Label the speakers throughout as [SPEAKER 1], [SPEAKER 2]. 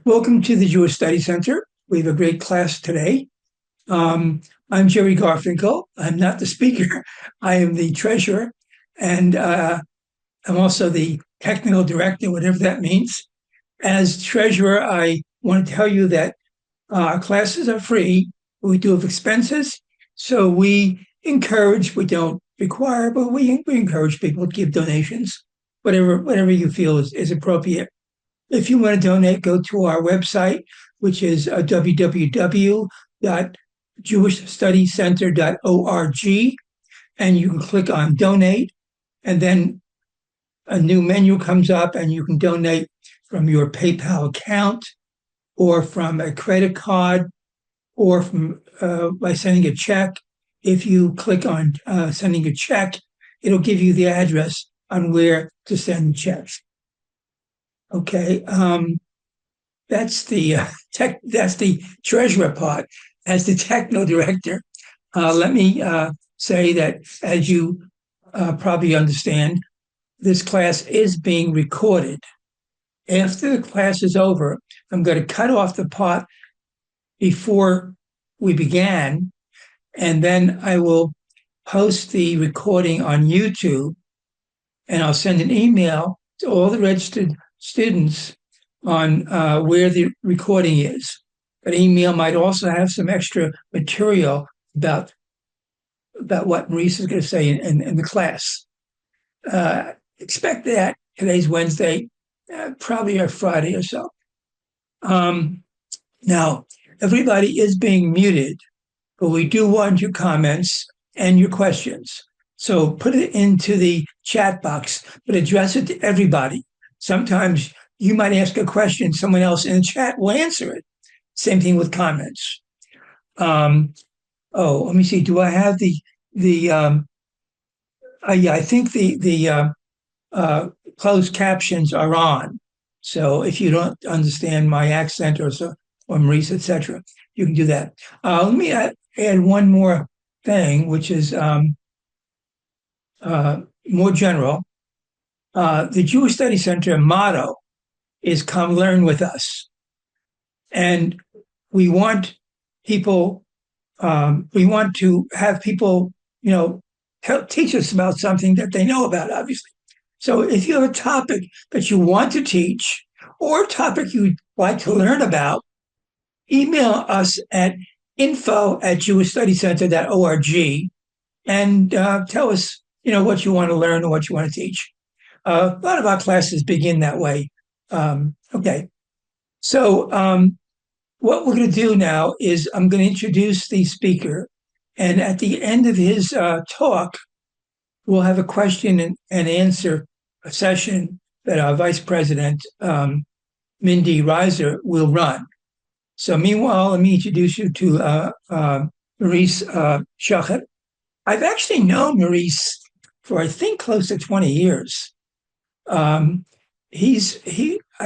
[SPEAKER 1] Welcome to the Jewish Study Center. We have a great class today. I'm Jerry Garfinkel. I'm not the speaker. I am the treasurer, and I'm also the technical director, whatever that means. As treasurer, I want to tell you that our classes are free. We do have expenses, so we encourage, we don't require, but we encourage people to give donations, whatever you feel is appropriate. If you want to donate, go to our website, which is www.jewishstudycenter.org, and you can click on donate, and then a new menu comes up, and you can donate from your PayPal account or from a credit card or from by sending a check. If you click on sending a check, it'll give you the address on where to send checks. Okay, that's the that's the treasurer part. As the technical director, let me say that, as you probably understand, this class is being recorded. After the class is over, I'm going to cut off the part before we began, and then I will post the recording on YouTube, and I'll send an email to all the registered students on where the recording is. That email might also have some extra material about what Maurice is going to say in the class. Expect that. Today's Wednesday, probably a Friday or so. Now, everybody is being muted, but we do want your comments and your questions. So put it into the chat box, but address it to everybody. Sometimes you might ask a question, someone else in the chat will answer it. Same thing with comments. Let me see. Do I have yeah, I think the closed captions are on. So if you don't understand my accent or Maurice, etc., you can do that. Let me add one more thing, which is more general. The Jewish Study Center motto is "Come learn with us," and we want people. We want to have people, help teach us about something that they know about. Obviously, so if you have a topic that you want to teach or a topic you'd like to learn about, email us at info@jewishstudycenter.org and tell us, what you want to learn or what you want to teach. A lot of our classes begin that way. Okay. So what we're going to do now is I'm going to introduce the speaker. And at the end of his talk, we'll have a question and answer session that our Vice President, Mindy Reiser, will run. So meanwhile, let me introduce you to Maurice Shohet. I've actually known Maurice for, I think, close to 20 years. I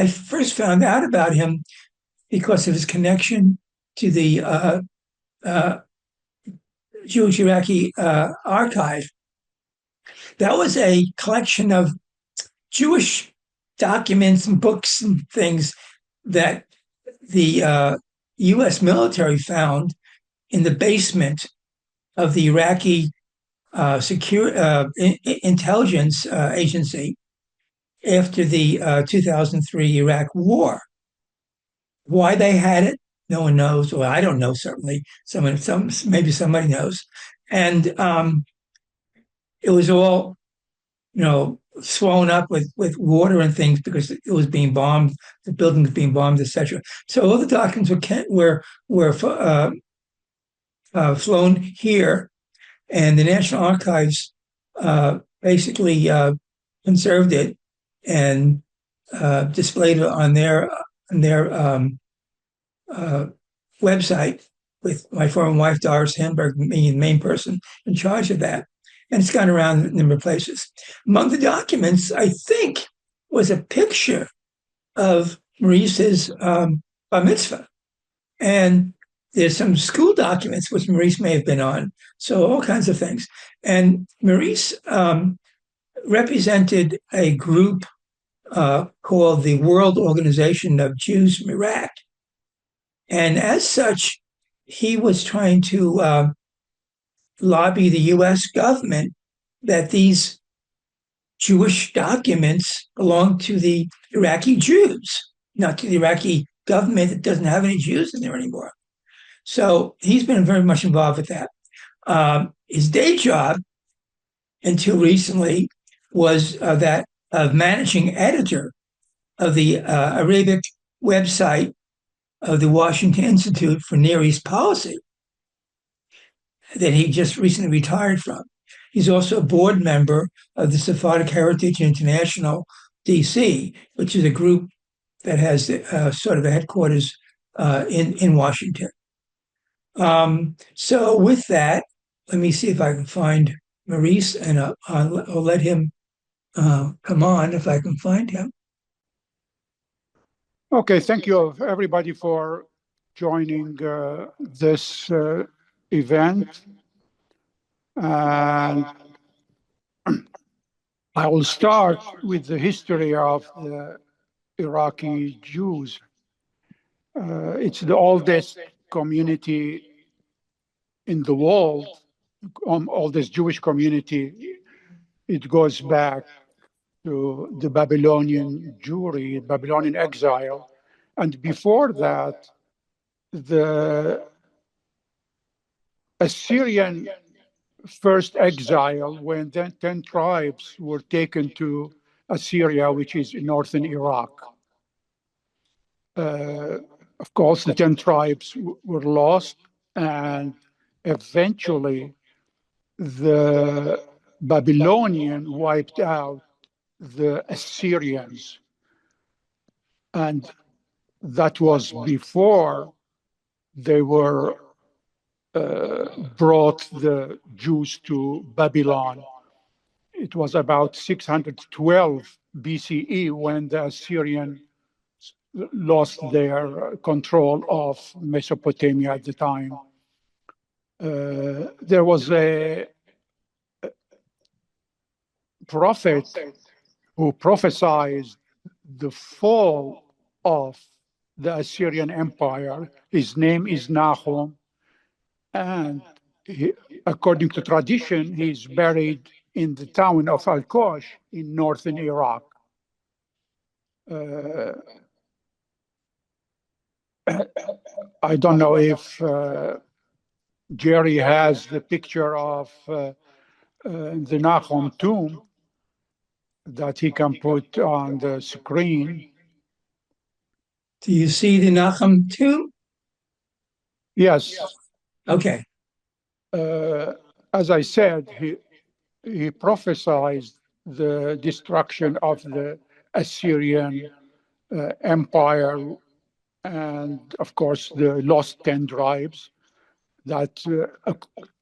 [SPEAKER 1] first found out about him because of his connection to the Jewish Iraqi archive. That was a collection of Jewish documents and books and things that the U.S. military found in the basement of the Iraqi intelligence agency after the 2003 Iraq War. Why they had it, no one knows. Well, I don't know, certainly. Maybe somebody knows. And it was all, swollen up with water and things because it was being bombed, the building was being bombed, etc. So all the documents were flown here, and the National Archives basically conserved it and displayed it on their website, with my former wife Doris Hamburg being the main person in charge of that. And it's gone around a number of places. Among the documents, I think, was a picture of Maurice's bar mitzvah. And there's some school documents which Maurice may have been on. So all kinds of things. And Maurice represented a group called the World Organization of Jews from Iraq. And as such, he was trying to lobby the US government that these Jewish documents belong to the Iraqi Jews, not to the Iraqi government that doesn't have any Jews in there anymore. So he's been very much involved with that. His day job, until recently, was that of managing editor of the Arabic website of the Washington Institute for Near East Policy that he just recently retired from. He's also a board member of the Sephardic Heritage International, DC, which is a group that has sort of a headquarters in Washington. So with that, let me see if I can find Maurice, and I'll let him come on if I can find him.
[SPEAKER 2] Okay, thank you everybody for joining this event. And I will start with the history of the Iraqi Jews. It's the oldest community in the world, oldest Jewish community. It goes back to the Babylonian Jewry, Babylonian Exile. And before that, the Assyrian first exile, when then 10 tribes were taken to Assyria, which is in northern Iraq. Of course, the 10 tribes were lost, and eventually the Babylonian wiped out the Assyrians. And that was before they were brought the Jews to Babylon. It was about 612 BCE when the Assyrians lost their control of Mesopotamia at the time. There was a prophet who prophesied the fall of the Assyrian Empire. His name is Nahum, and according to tradition, he's buried in the town of Al-Kosh in northern Iraq. I don't know if Jerry has the picture of the Nahum tomb that he can put on the screen.
[SPEAKER 1] Do you see the Nahum tomb?
[SPEAKER 2] Yes.
[SPEAKER 1] Okay.
[SPEAKER 2] As I said, he prophesied the destruction of the Assyrian Empire, and of course the lost 10 tribes that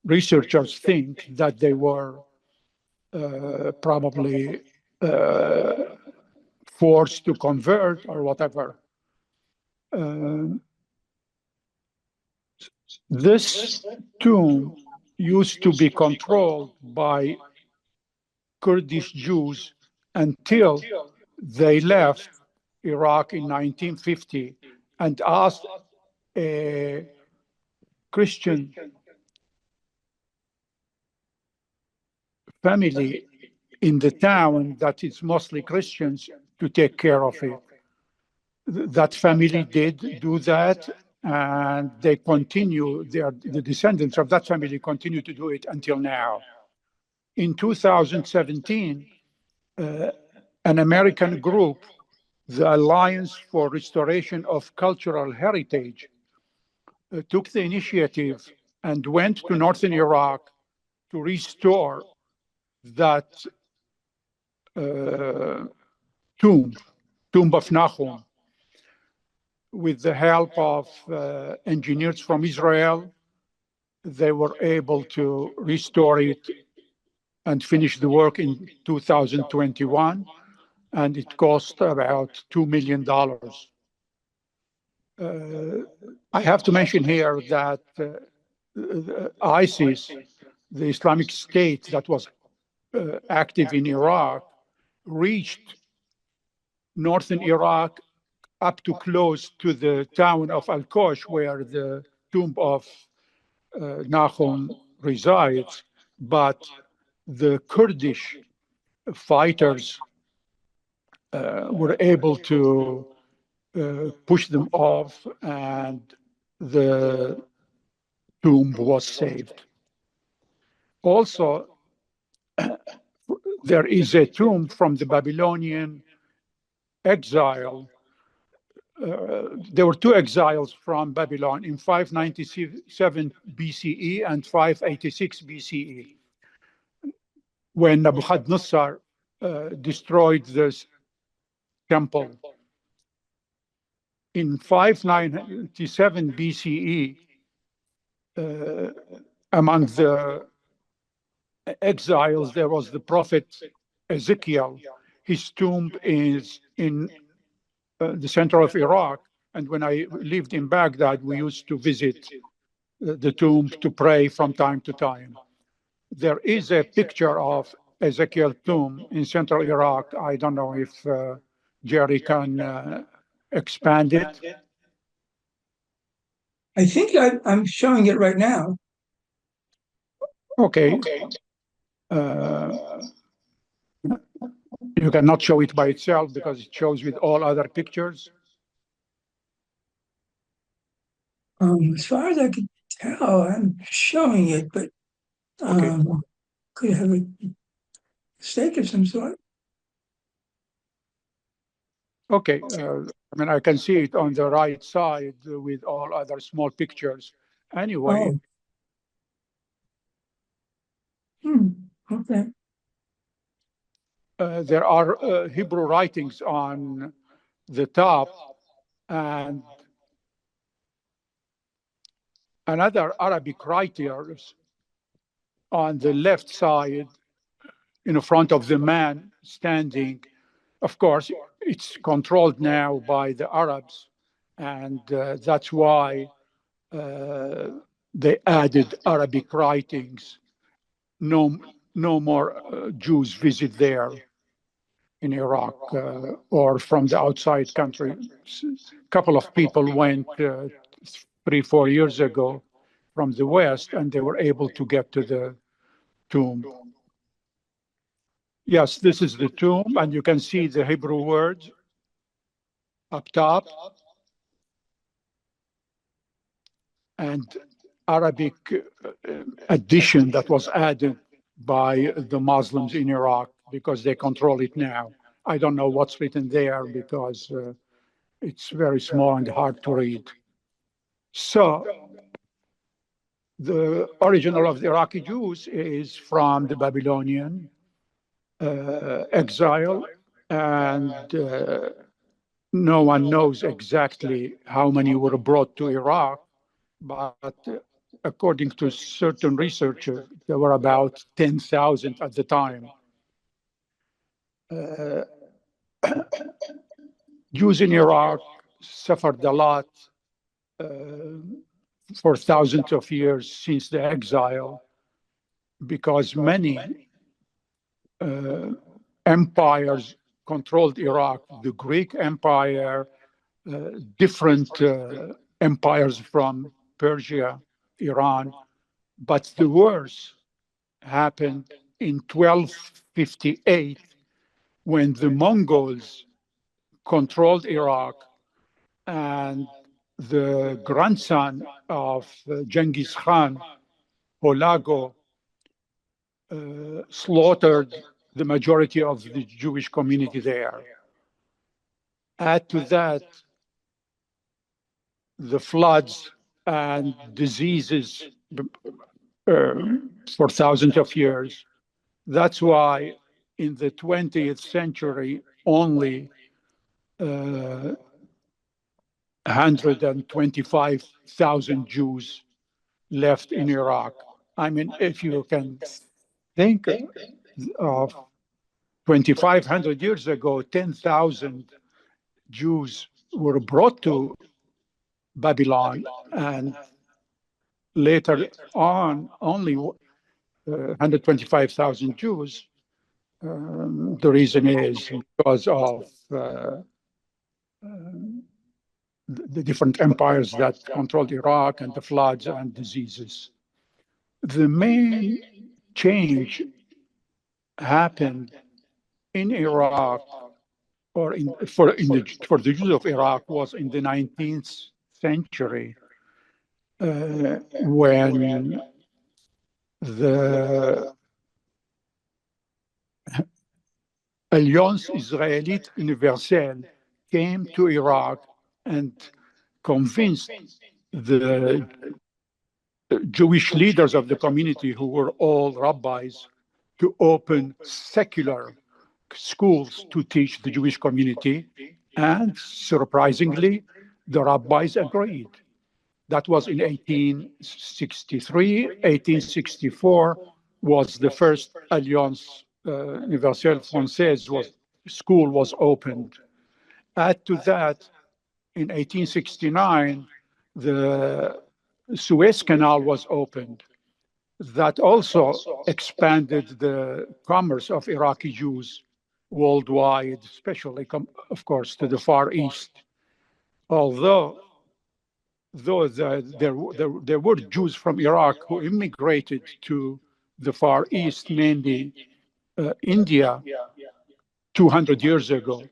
[SPEAKER 2] researchers think that they were probably forced to convert or whatever. This tomb used to be controlled by Kurdish Jews until they left Iraq in 1950 and asked a Christian family in the town that is mostly Christians to take care of it. That family did do that, and they continue, the descendants of that family continue to do it until now. In 2017, an American group, the Alliance for Restoration of Cultural Heritage, took the initiative and went to northern Iraq to restore that tomb of Nahum, with the help of engineers from Israel. They were able to restore it and finish the work in 2021, and it cost about $2 million. I have to mention here that ISIS, the Islamic State that was active in Iraq, reached northern Iraq up to close to the town of Al-Kosh, where the tomb of Nahum resides. But the Kurdish fighters were able to push them off, and the tomb was saved. Also, there is a tomb from the Babylonian exile. There were two exiles from Babylon in 597 BCE and 586 BCE, when Nebuchadnezzar destroyed this temple. In 597 BCE, among the exiles, there was the prophet Ezekiel. His tomb is in the center of Iraq. And when I lived in Baghdad, we used to visit the tomb to pray from time to time. There is a picture of Ezekiel's tomb in central Iraq. I don't know if Jerry can expand it.
[SPEAKER 1] I think I'm showing it right now.
[SPEAKER 2] Okay. You cannot show it by itself because it shows with all other pictures.
[SPEAKER 1] As far as I could tell, I'm showing it, but could have a mistake of some sort.
[SPEAKER 2] Okay, I mean, I can see it on the right side with all other small pictures. Anyway.
[SPEAKER 1] Okay.
[SPEAKER 2] There are Hebrew writings on the top, and another Arabic writers on the left side in front of the man standing. Of course, it's controlled now by the Arabs, and that's why they added Arabic writings. No more Jews visit there in Iraq or from the outside country. A couple of people went 3-4 years ago from the West, and they were able to get to the tomb. Yes, this is the tomb, and you can see the Hebrew words up top, and Arabic addition that was added by the Muslims in Iraq because they control it now. I don't know what's written there because it's very small and hard to read. So the original of the Iraqi Jews is from the Babylonian exile, and no one knows exactly how many were brought to Iraq, but according to certain researchers, there were about 10,000 at the time. Jews in Iraq suffered a lot for thousands of years since the exile, because many empires controlled Iraq, the Greek Empire, different empires from Persia, Iran. But the worst happened in 1258 when the Mongols controlled Iraq, and the grandson of Genghis Khan, Hulagu, slaughtered the majority of the Jewish community there. Add to that the floods and diseases for thousands of years. That's why in the 20th century, only 125,000 Jews left in Iraq. I mean, if you can think of 2,500 years ago, 10,000 Jews were brought to Babylon, and later on, only 125,000 Jews. The reason is because of the different empires that controlled Iraq and the floods and diseases. The main change happened in Iraq, or for the Jews of Iraq, was in the 19th century, when the Alliance Israélite Universelle came to Iraq and convinced the Jewish leaders of the community, who were all rabbis, to open secular schools to teach the Jewish community. And surprisingly, the rabbis agreed. That was in 1863. 1864 was the first Alliance Universelle Française school was opened. Add to that, in 1869, the Suez Canal was opened. That also expanded the commerce of Iraqi Jews worldwide, especially, of course, to the Far East. Although there were Jews from Iraq who immigrated to the Far East, mainly India, 200 years ago.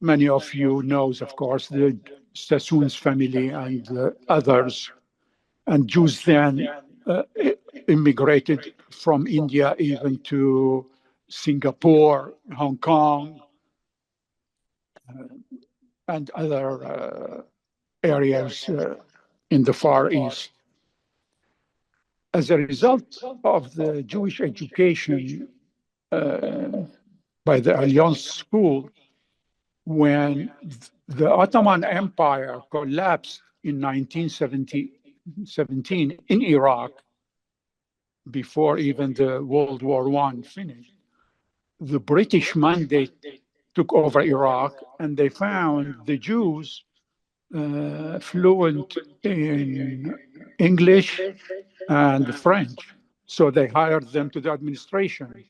[SPEAKER 2] Many of you knows, of course, the Sassoon's family and others. And Jews then immigrated from India even to Singapore, Hong Kong, and other areas in the Far East. As a result of the Jewish education by the Alliance School, when the Ottoman Empire collapsed in 1917 in Iraq, before even the World War I finished, the British mandate took over Iraq, and they found the Jews fluent in English and French. So they hired them to the administration.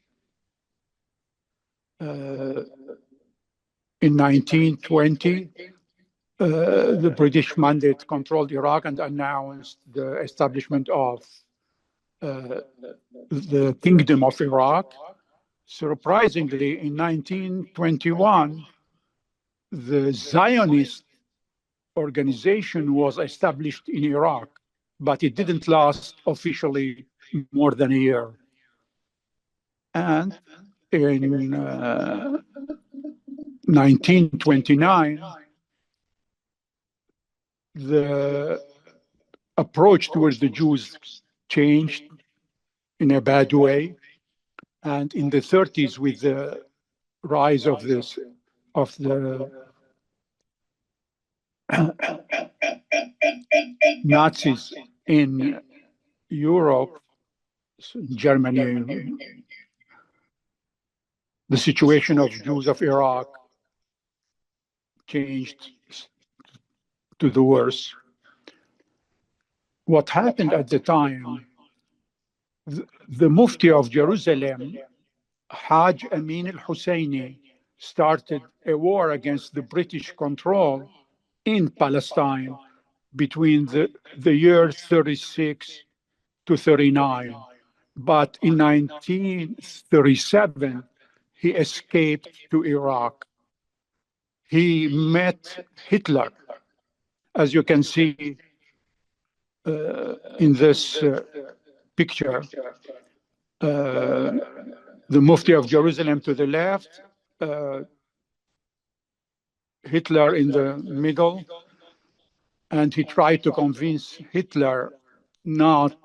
[SPEAKER 2] In 1920, the British mandate controlled Iraq and announced the establishment of the Kingdom of Iraq. Surprisingly, in 1921, the Zionist organization was established in Iraq, but it didn't last officially more than a year. And in 1929, the approach towards the Jews changed in a bad way. And in the 30s, with the rise of the Nazis in Europe, Germany, the situation of Jews of Iraq changed to the worse. What happened at the time, the Mufti of Jerusalem, Hajj Amin al-Husseini, started a war against the British control in Palestine between the year 36 to 39. But in 1937, he escaped to Iraq. He met Hitler, as you can see in this picture. The Mufti of Jerusalem to the left, Hitler in the middle, and he tried to convince Hitler not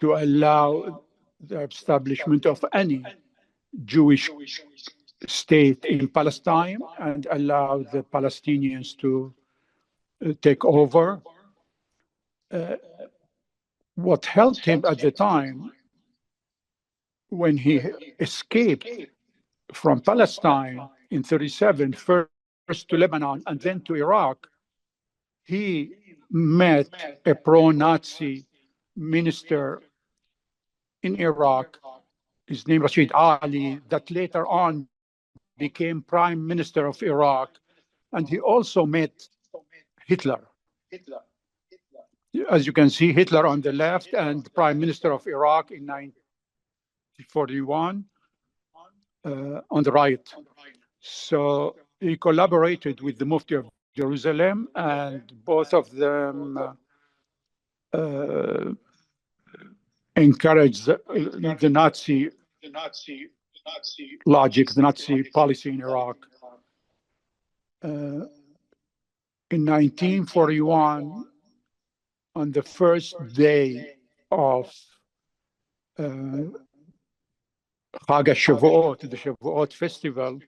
[SPEAKER 2] to allow the establishment of any Jewish state in Palestine and allow the Palestinians to take over. What helped him at the time, when he escaped from Palestine in 1937, first to Lebanon and then to Iraq, he met a pro-Nazi minister in Iraq. his name Rashid Ali, that later on became prime minister of Iraq, and he also met Hitler. As you can see, Hitler on the left and prime minister of Iraq in 1941 on the right. So he collaborated with the Mufti of Jerusalem, and both of them encouraged the Nazi logic, the Nazi policy in Iraq. In 1941, on the first day of Chag HaShavuot, the Shavuot festival,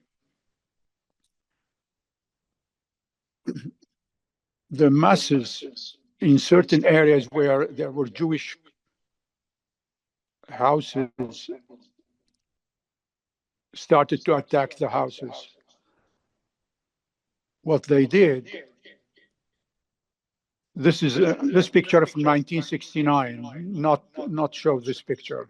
[SPEAKER 2] the masses in certain areas where there were Jewish houses started to attack the houses. What they did, this is this picture from 1969, not show this picture.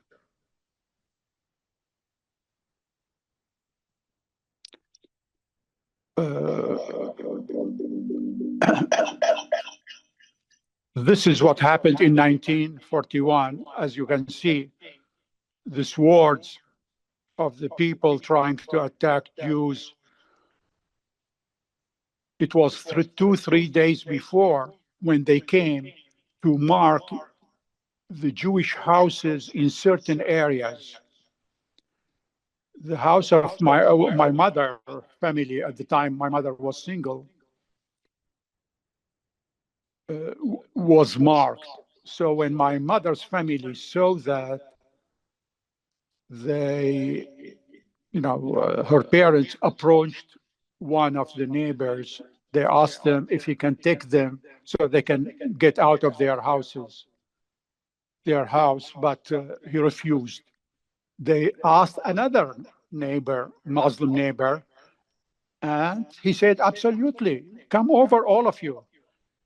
[SPEAKER 2] This is what happened in 1941. As you can see, the swords of the people trying to attack Jews. It was 3 days before when they came to mark the Jewish houses in certain areas. The house of my mother family at the time, my mother was single, was marked. So when my mother's family saw that, they, her parents approached one of the neighbors. They asked them if he can take them so they can get out of their house, but he refused. They asked another neighbor, Muslim neighbor, and he said, absolutely, come over, all of you.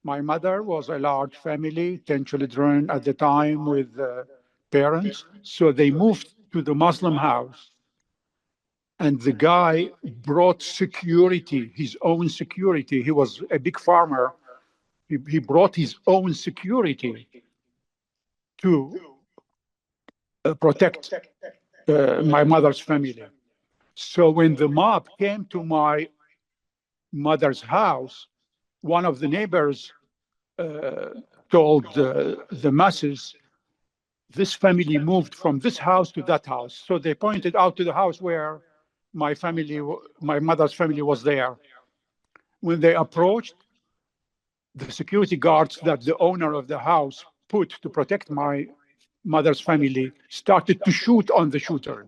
[SPEAKER 2] My mother was a large family, 10 children at the time with parents, so they moved to the Muslim house. And the guy brought security, his own security. He was a big farmer. He brought his own security to protect my mother's family. So when the mob came to my mother's house, one of the neighbors told the masses, this family moved from this house to that house. So they pointed out to the house where my mother's family was there. When they approached, the security guards that the owner of the house put to protect my mother's family started to shoot on the shooter,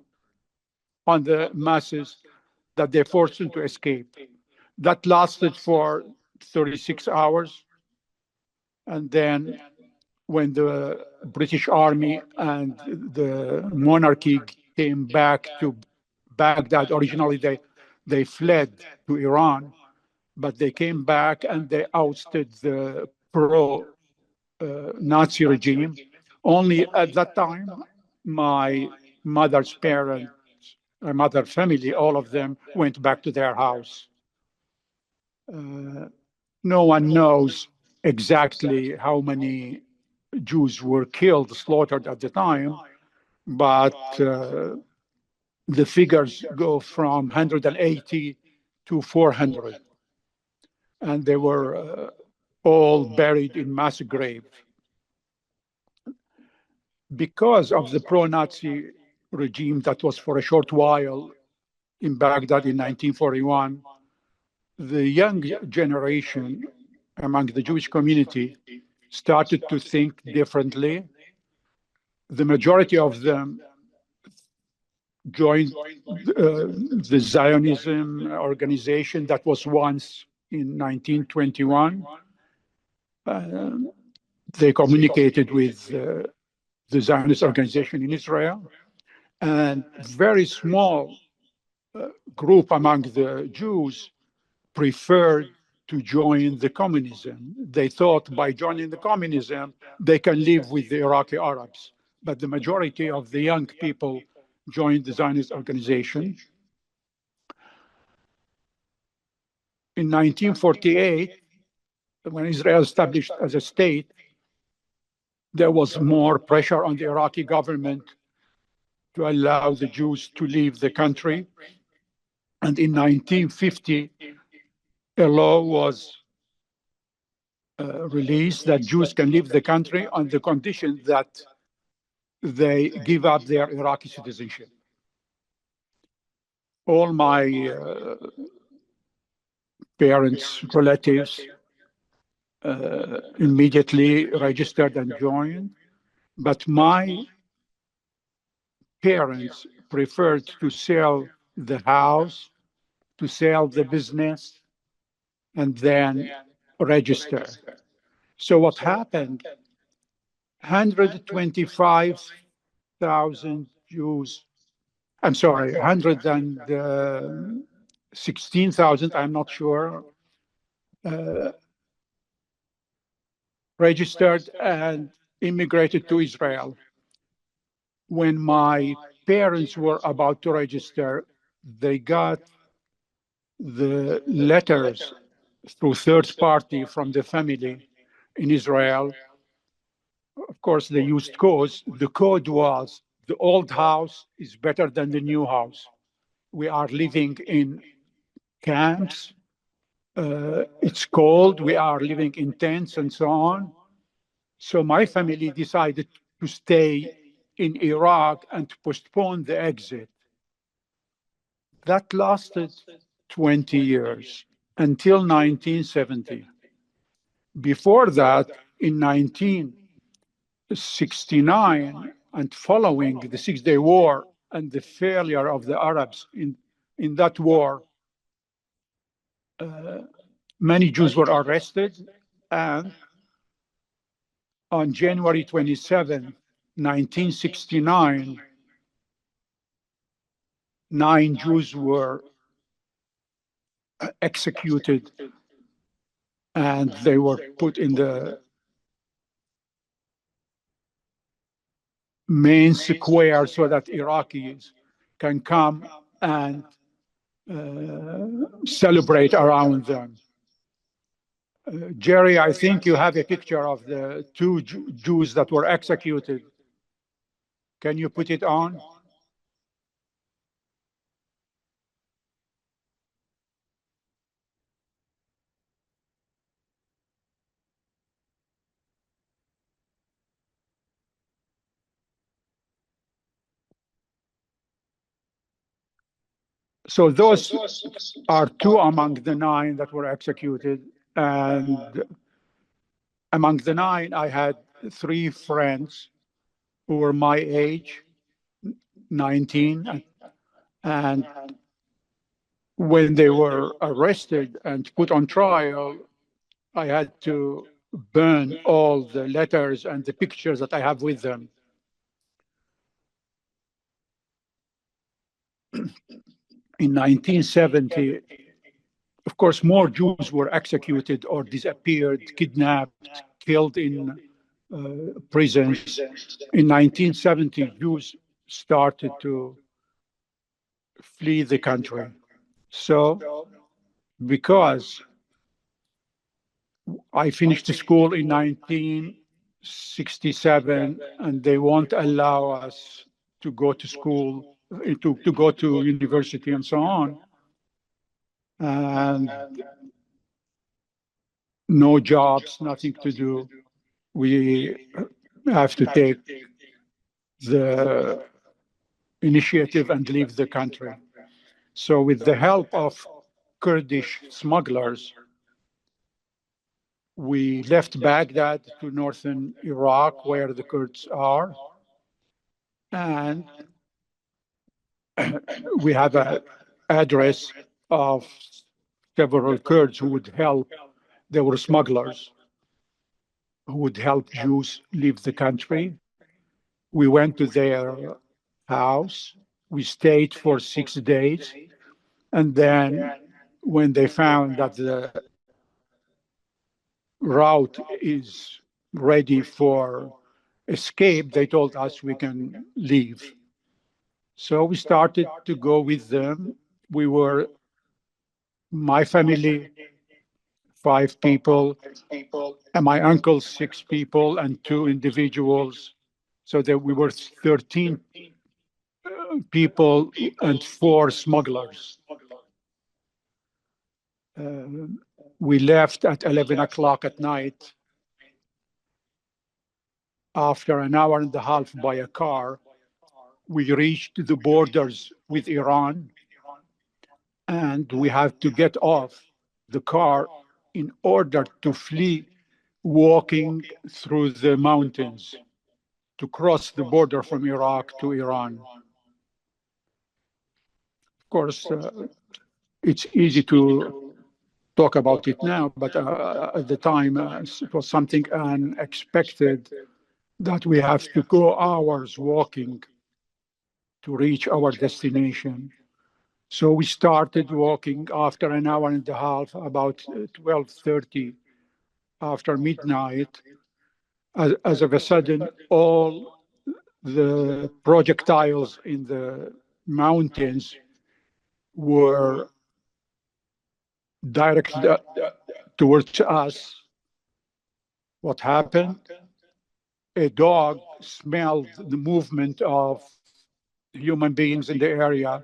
[SPEAKER 2] on the masses, that they forced them to escape. That lasted for 36 hours. And then when the British Army and the monarchy came back to Baghdad, originally they fled to Iran, but they came back and they ousted the pro-Nazi regime. Only at that time, my mother's parents, my mother's family, all of them went back to their house. No one knows exactly how many Jews were killed, slaughtered at the time, but the figures go from 180 to 400. And they were all buried in mass graves. Because of the pro-Nazi regime that was for a short while in Baghdad in 1941, the young generation among the Jewish community started to think differently. The majority of them joined the Zionism organization that was once in 1921. They communicated with the Zionist organization in Israel, and very small group among the Jews preferred to join the communism. They thought by joining the communism, they can live with the Iraqi Arabs. But the majority of the young people joined the Zionist organization. In 1948, when Israel established as a state, there was more pressure on the Iraqi government to allow the Jews to leave the country. And in 1950, a law was released that Jews can leave the country on the condition that they give up their Iraqi citizenship. All my parents, relatives immediately registered and joined, but my parents preferred to sell the house, to sell the business, and then register. So what happened? 125,000 Jews, I'm sorry, 116,000, I'm not sure, registered and immigrated to Israel. When my parents were about to register, they got the letters through third party from the family in Israel. Of course, they used codes. The code was the old house is better than the new house. We are living in camps. It's cold. We are living in tents and so on. So my family decided to stay in Iraq and to postpone the exit. That lasted 20 years until 1970. Before that, in 1969 and following the Six-Day War and the failure of the Arabs in that war, many Jews were arrested, and on January 27, 1969, 9 Jews were executed, and they were put in the main square so that Iraqis can come and celebrate around them. Jerry, I think you have a picture of the 2 Jews that were executed. Can you put it on? So those are 2 among the 9 that were executed. And among the 9, I had 3 friends who were my age, 19. And when they were arrested and put on trial, I had to burn all the letters and the pictures that I have with them. In 1970, of course, more Jews were executed or disappeared, kidnapped, killed in prisons. In 1970, Jews started to flee the country. So, because I finished school in 1967, and they won't allow us to go to school, to go to university and so on, and no jobs, nothing to do. We have to take the initiative and leave the country. So with the help of Kurdish smugglers, we left Baghdad to northern Iraq, where the Kurds are, and we have an address of several Kurds who would help. They were smugglers who would help Jews leave the country. We went to their house. We stayed for 6 days. And then when they found that the route is ready for escape, they told us we can leave. So we started to go with them. We were, my family, 5 people, and my uncle, 6 people, and 2 individuals. So that we were 13 people and 4 smugglers. We left at 11 o'clock at night. After an hour and a half by a car, we reached the borders with Iran, and we had to get off the car in order to flee, walking through the mountains to cross the border from Iraq to Iran. Of course, it's easy to talk about it now, but at the time, it was something unexpected that we have to go hours walking to reach our destination. So we started walking after an hour and a half, about 12:30 after midnight. As of a sudden, all the projectiles in the mountains were directed towards us. What happened? A dog smelled the movement of human beings in the area,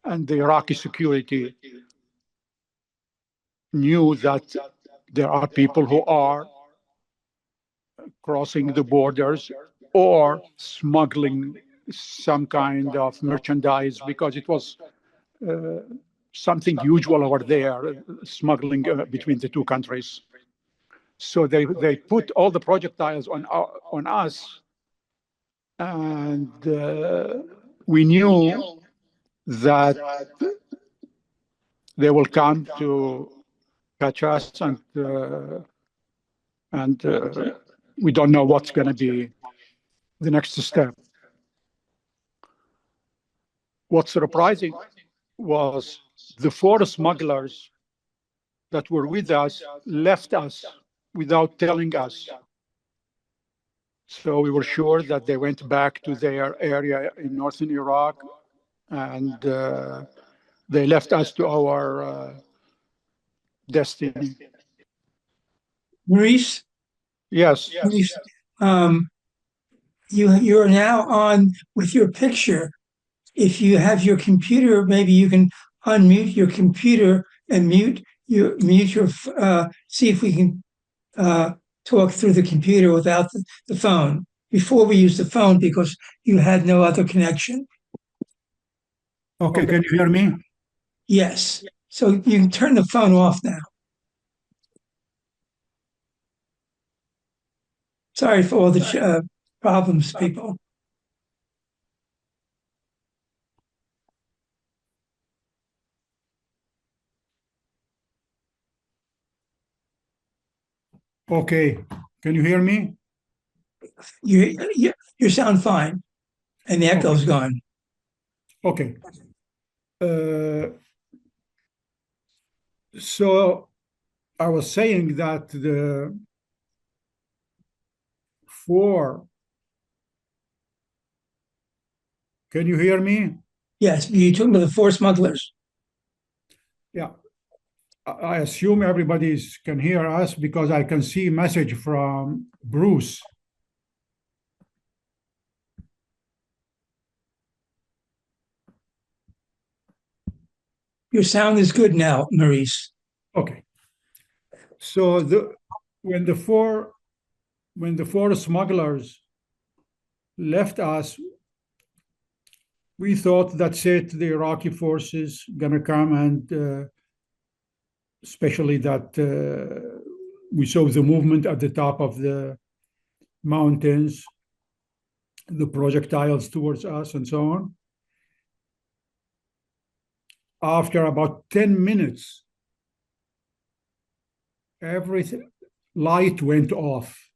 [SPEAKER 2] and the Iraqi security knew that there are people who are crossing the borders or smuggling some kind of merchandise, because it was something usual over there, smuggling between the two countries. So they put all the projectiles on us, and we knew that they will come to catch us, and we don't know what's going to be the next step. What's surprising was the 4 smugglers that were with us left us without telling us. So we were sure that they went back to their area in northern Iraq, and they left us to our destiny.
[SPEAKER 1] Maurice?
[SPEAKER 2] Yes.
[SPEAKER 1] Maurice, you're now on with your picture. If you have your computer, maybe you can unmute your computer and mute your see if we can talk through the computer without the phone. Before we used the phone because you had no other connection.
[SPEAKER 3] Okay, can you hear me?
[SPEAKER 1] Yes. So you can turn the phone off now. Sorry for all the problems, people.
[SPEAKER 3] Okay, can you hear me?
[SPEAKER 1] You sound fine, and the echo's gone.
[SPEAKER 3] Okay. So I was saying that the 4. Can you hear me?
[SPEAKER 1] Yes, you took me to the 4 smugglers.
[SPEAKER 3] Yeah. I assume everybody can hear us because I can see a message from Bruce.
[SPEAKER 1] Your sound is good now, Maurice.
[SPEAKER 3] Okay. So when the four smugglers left us, we thought that's it. The Iraqi forces gonna come, and especially that we saw the movement at the top of the mountains, the projectiles towards us, and so on. After about 10 minutes, everything light went off.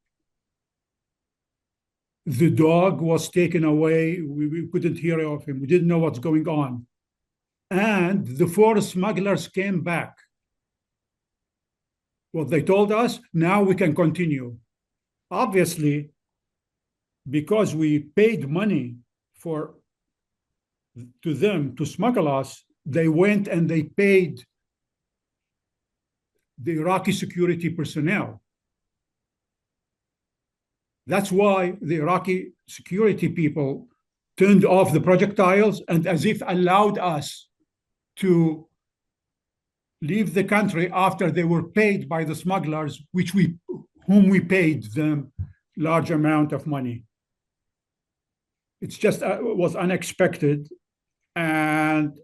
[SPEAKER 3] The dog was taken away. We couldn't hear of him. We didn't know what's going on. And the 4 smugglers came back. Well, they told us, now we can continue. Obviously, because we paid money for to them to smuggle us, they went and they paid the Iraqi security personnel. That's why the Iraqi security people turned off the projectiles and as if allowed us to leave the country after they were paid by the smugglers, whom we paid them large amount of money. It's just was unexpected. And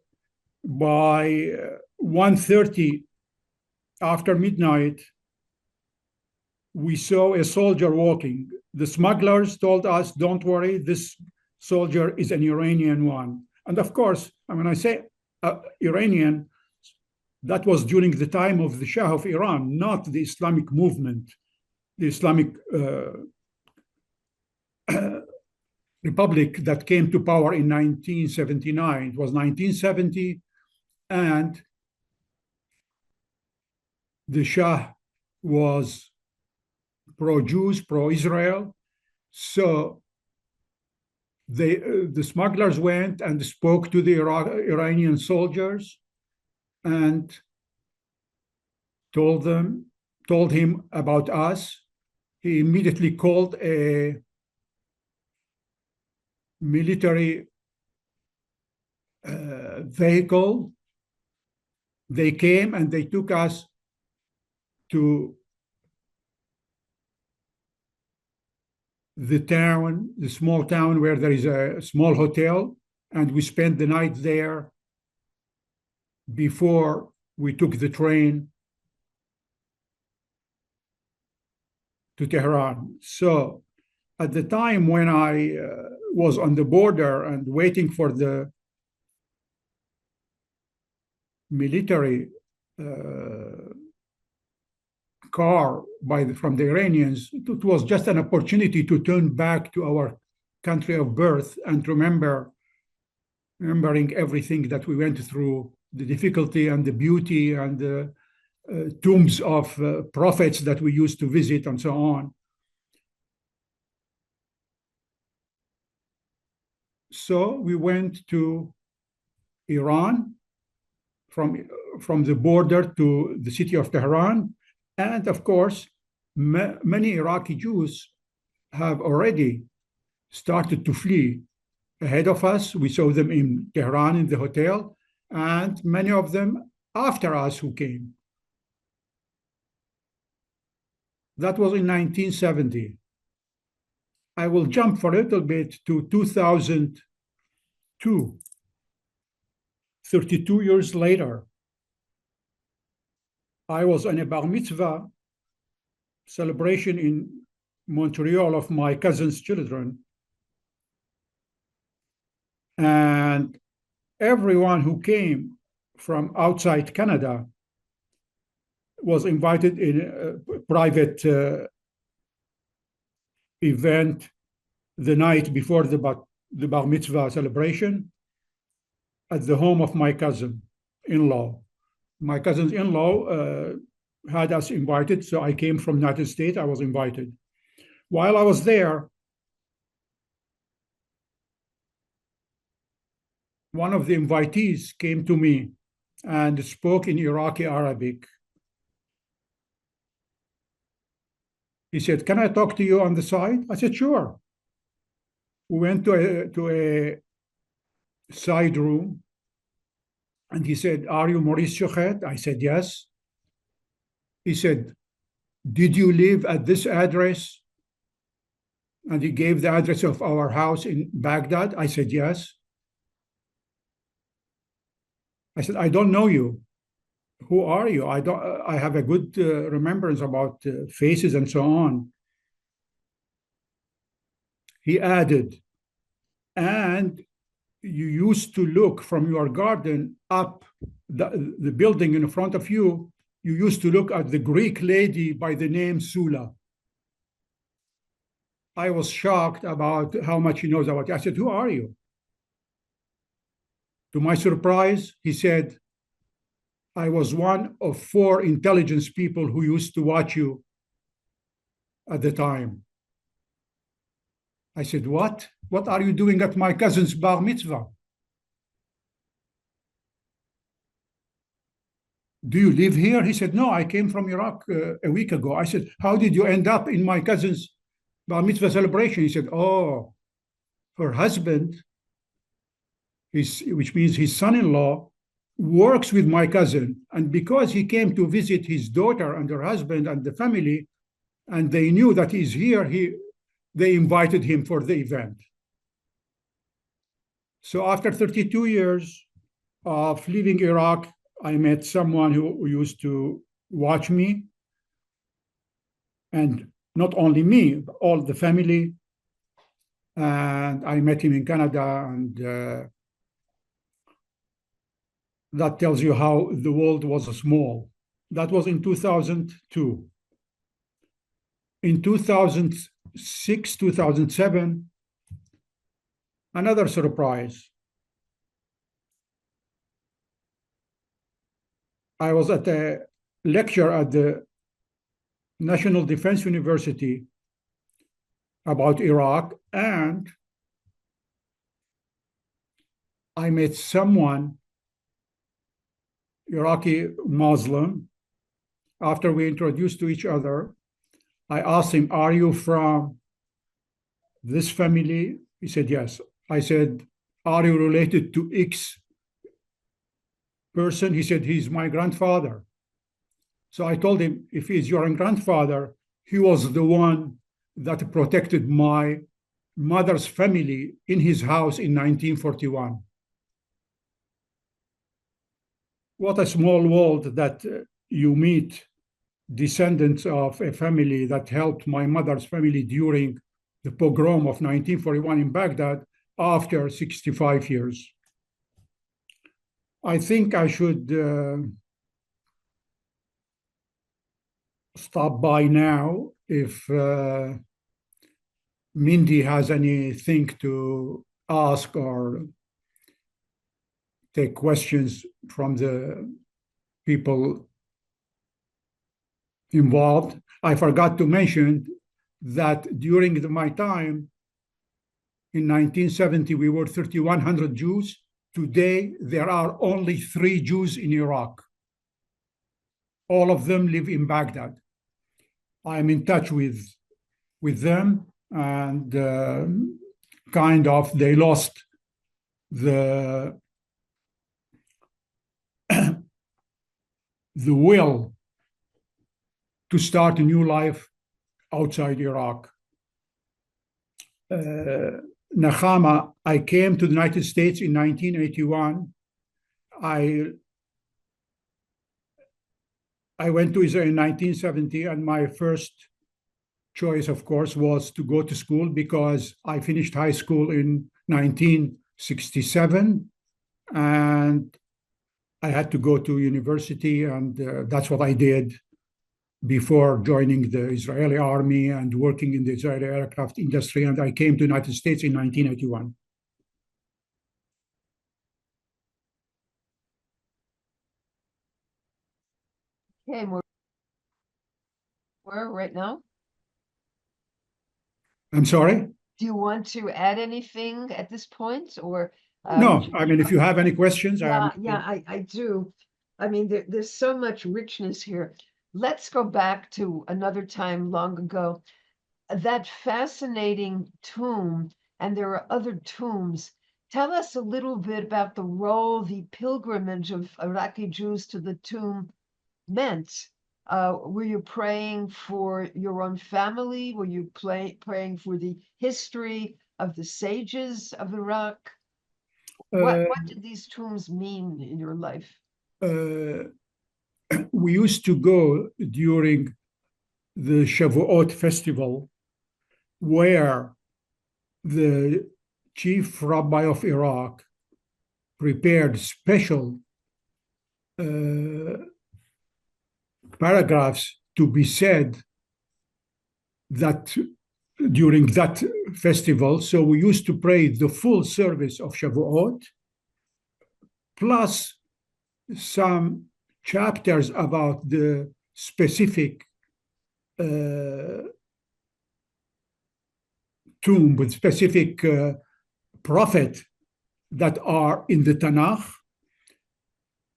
[SPEAKER 3] by 1:30 after midnight, we saw a soldier walking. The smugglers told us, don't worry, this soldier is an Iranian one. And of course, when I say Iranian, that was during the time of the Shah of Iran, not the Islamic movement, the Islamic Republic that came to power in 1979. It was 1970, and the Shah was pro-Jews, pro-Israel. So the smugglers went and spoke to the Iranian soldiers and told him about us. He immediately called a military vehicle. They came and they took us to the town, the small town where there is a small hotel, and we spent the night there before we took the train to Tehran. So at the time when I was on the border and waiting for the military car from the Iranians, it was just an opportunity to turn back to our country of birth and remembering everything that we went through, the difficulty and the beauty and the tombs of prophets that we used to visit and so on. So we went to Iran from the border to the city of Tehran. And of course, many Iraqi Jews have already started to flee ahead of us. We saw them in Tehran in the hotel, and many of them after us who came. That was in 1970. I will jump for a little bit to 2002, 32 years later. I was on a bar mitzvah celebration in Montreal of my cousin's children. And everyone who came from outside Canada was invited in a private event the night before the bar mitzvah celebration at the home of my cousin-in-law. My cousin-in-law had us invited, so I came from the United States, I was invited. While I was there, one of the invitees came to me and spoke in Iraqi Arabic. He said, "Can I talk to you on the side?" I said, "Sure." We went to a side room, and he said, "Are you Maurice Shohet?" I said, "Yes." He said, "Did you live at this address?" And he gave the address of our house in Baghdad. I said, "Yes." I said, "I don't know you. Who are you? I have a good remembrance about faces and so on." He added, "And you used to look from your garden up the building in front of you, you used to look at the Greek lady by the name Sula." I was shocked about how much he knows about you. I said, "Who are you?" To my surprise, he said, "I was one of 4 intelligence people who used to watch you at the time." I said, "What? What are you doing at my cousin's bar mitzvah?" do you live here? He said, no, I came from Iraq a week ago. I said, how did you end up in my cousin's bar mitzvah celebration? He said, oh, her husband, which means his son-in-law, works with my cousin. And because he came to visit his daughter and her husband and the family, and they knew that he's here, they invited him for the event. So after 32 years of leaving Iraq, I met someone who used to watch me, and not only me, but all the family. And I met him in Canada, and that tells you how the world was small. That was in 2002. In 2006, 2007, another surprise. I was at a lecture at the National Defense University about Iraq, and I met someone, Iraqi Muslim. After we introduced to each other, I asked him, are you from this family? He said, yes. I said, are you related to X person? He said, he's my grandfather. So I told him, if he's your grandfather, he was the one that protected my mother's family in his house in 1941. What a small world that you meet descendants of a family that helped my mother's family during the pogrom of 1941 in Baghdad after 65 years. I think I should stop by now. If Mindy has anything to ask or take questions from the people involved. I forgot to mention that during my time in 1970, we were 3,100 Jews. Today, there are only 3 Jews in Iraq. All of them live in Baghdad. I'm in touch with them, and kind of they lost the the will to start a new life outside Iraq. Nechama, I came to the United States in 1981. I went to Israel in 1970, and my first choice, of course, was to go to school because I finished high school in 1967, and I had to go to university, and that's what I did before joining the Israeli army and working in the Israeli aircraft industry. And I came to the United States in 1981.
[SPEAKER 4] Okay, where right now?
[SPEAKER 3] I'm sorry?
[SPEAKER 4] Do you want to add anything at this point, or?
[SPEAKER 3] No, I mean, if you have any questions.
[SPEAKER 4] I do. I mean, there's so much richness here. Let's go back to another time long ago. That fascinating tomb, and there are other tombs. Tell us a little bit about the role the pilgrimage of Iraqi Jews to the tomb meant. Were you praying for your own family? Were you praying for the history of the sages of Iraq? What did these tombs mean in your life?
[SPEAKER 3] We used to go during the Shavuot festival, where the chief rabbi of Iraq prepared special paragraphs to be said that during that festival. So we used to pray the full service of Shavuot, plus some chapters about the specific tomb with specific prophet that are in the Tanakh.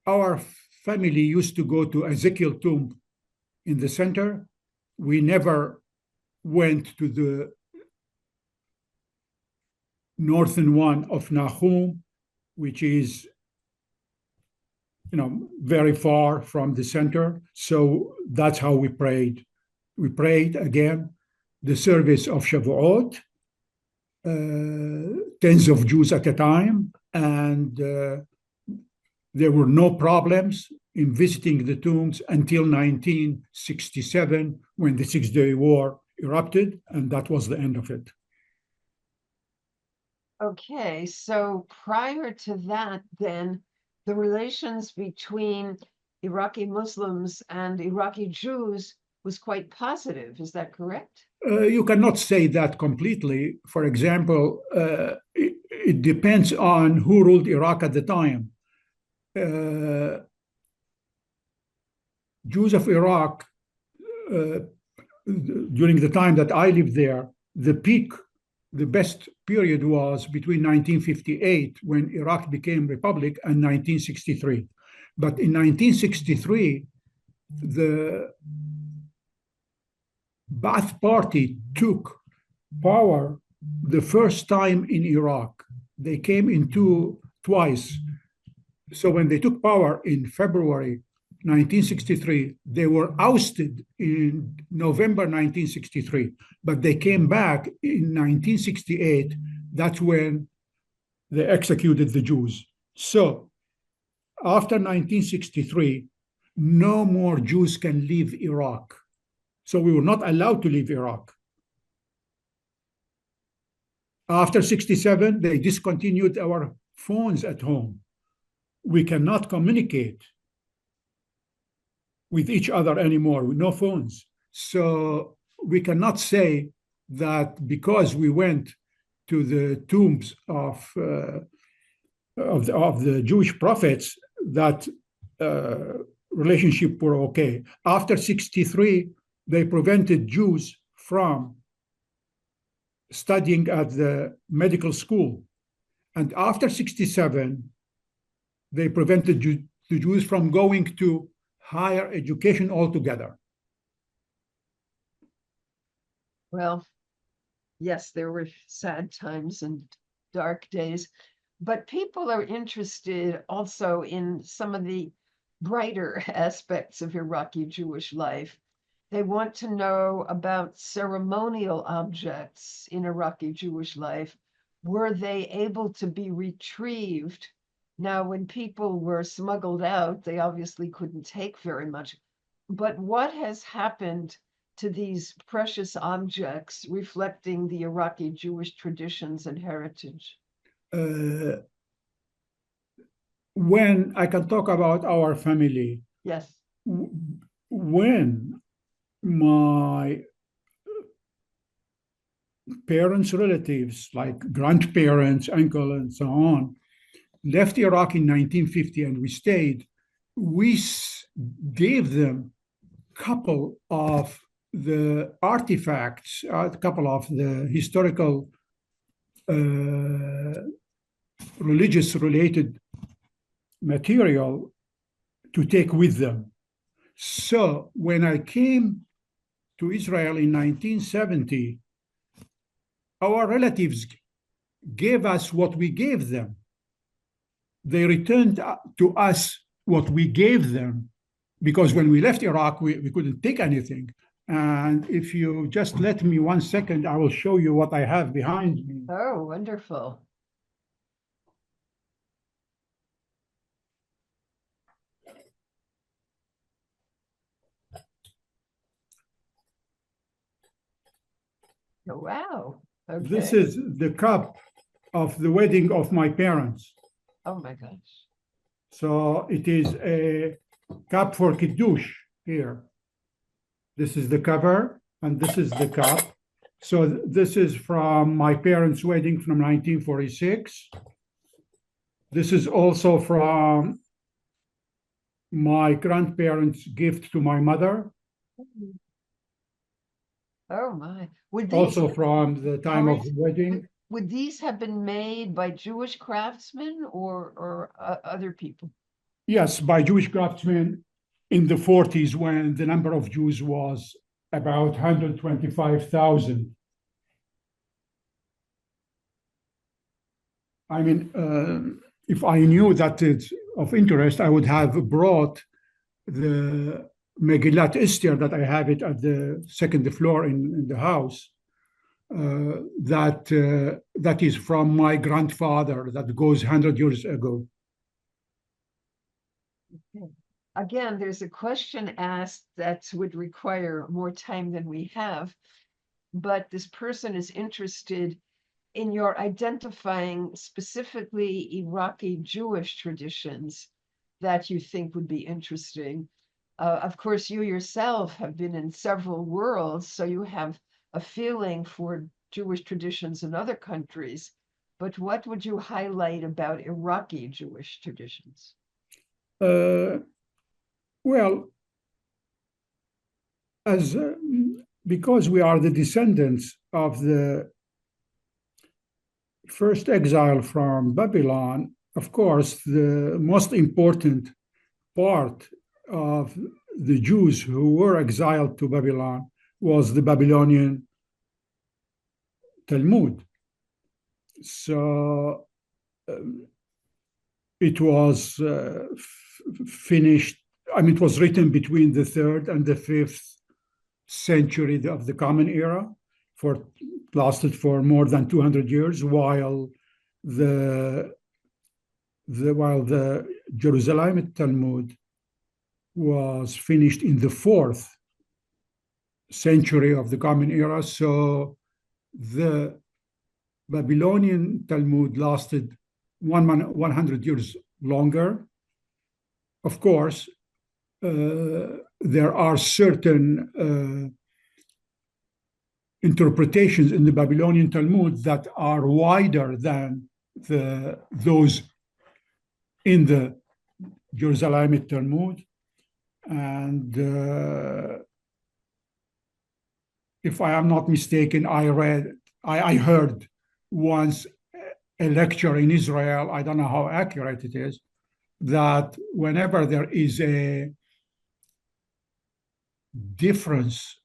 [SPEAKER 3] Our family used to go to Ezekiel tomb in the center. We never went to the northern one of Nahum, which is, very far from the center. So that's how we prayed. We prayed again the service of Shavuot, tens of Jews at a time, and there were no problems in visiting the tombs until 1967, when the Six-Day War erupted, and that was the end of it.
[SPEAKER 4] Okay, so prior to that, then, the relations between Iraqi Muslims and Iraqi Jews was quite positive. Is that correct?
[SPEAKER 3] You cannot say that completely. For example, it depends on who ruled Iraq at the time. Jews of Iraq, during the time that I lived there, the best period was between 1958, when Iraq became republic, and 1963. But in 1963, the Ba'ath Party took power the first time in Iraq. They came in twice. So when they took power in February 1963, they were ousted in November 1963, but they came back in 1968. That's when they executed the Jews. So after 1963, no more Jews can leave Iraq. So we were not allowed to leave Iraq. After 67, they discontinued our phones at home. We cannot communicate with each other anymore, with no phones. So we cannot say that because we went to the tombs of the Jewish prophets, that relationship were okay. After 63, they prevented Jews from studying at the medical school. And after 67, they prevented the Jews from going to higher education altogether.
[SPEAKER 4] Well, yes, there were sad times and dark days, but people are interested also in some of the brighter aspects of Iraqi Jewish life. They want to know about ceremonial objects in Iraqi Jewish life. Were they able to be retrieved? Now, when people were smuggled out, they obviously couldn't take very much. But what has happened to these precious objects reflecting the Iraqi Jewish traditions and heritage?
[SPEAKER 3] When I can talk about our family.
[SPEAKER 4] Yes.
[SPEAKER 3] When my parents' relatives, like grandparents, uncle, and so on, left Iraq in 1950 and we stayed, we gave them a couple of the artifacts, a couple of the historical religious related material to take with them. So when I came to Israel in 1970, our relatives gave us what we gave them. They returned to us what we gave them, because when we left Iraq, we couldn't take anything. And if you just let me 1 second, I will show you what I have behind me.
[SPEAKER 4] Oh, wonderful. Oh, wow. Okay.
[SPEAKER 3] This is the cup of the wedding of my parents.
[SPEAKER 4] Oh my gosh.
[SPEAKER 3] So it is a cup for Kiddush here. This is the cover, and this is the cup. So this is from my parents' wedding from 1946. This is also from my grandparents' gift to my mother.
[SPEAKER 4] Oh my. Would
[SPEAKER 3] Also from the time of the wedding.
[SPEAKER 4] Would these have been made by Jewish craftsmen or other people?
[SPEAKER 3] Yes, by Jewish craftsmen in the 40s when the number of Jews was about 125,000. I mean, if I knew that it's of interest, I would have brought the Megillat Esther that I have it at the second floor in the house. That is from my grandfather, that goes 100 years ago.
[SPEAKER 4] Okay. Again, there's a question asked that would require more time than we have, but this person is interested in your identifying specifically Iraqi Jewish traditions that you think would be interesting. Of course, you yourself have been in several worlds, so you have a feeling for Jewish traditions in other countries. But what would you highlight about Iraqi Jewish traditions?
[SPEAKER 3] Well, because we are the descendants of the first exile from Babylon, of course, the most important part of the Jews who were exiled to Babylon was the Babylonian Talmud. So it was finished, I mean, it was written between the 3rd and the 5th century of the Common Era, lasted for more than 200 years, while the Jerusalem Talmud was finished in the 4th century of the Common Era. So the Babylonian Talmud lasted 100 years longer. Of course, there are certain interpretations in the Babylonian Talmud that are wider than those in the Jerusalem Talmud. And if I am not mistaken, I heard once a lecture in Israel, I don't know how accurate it is, that whenever there is a difference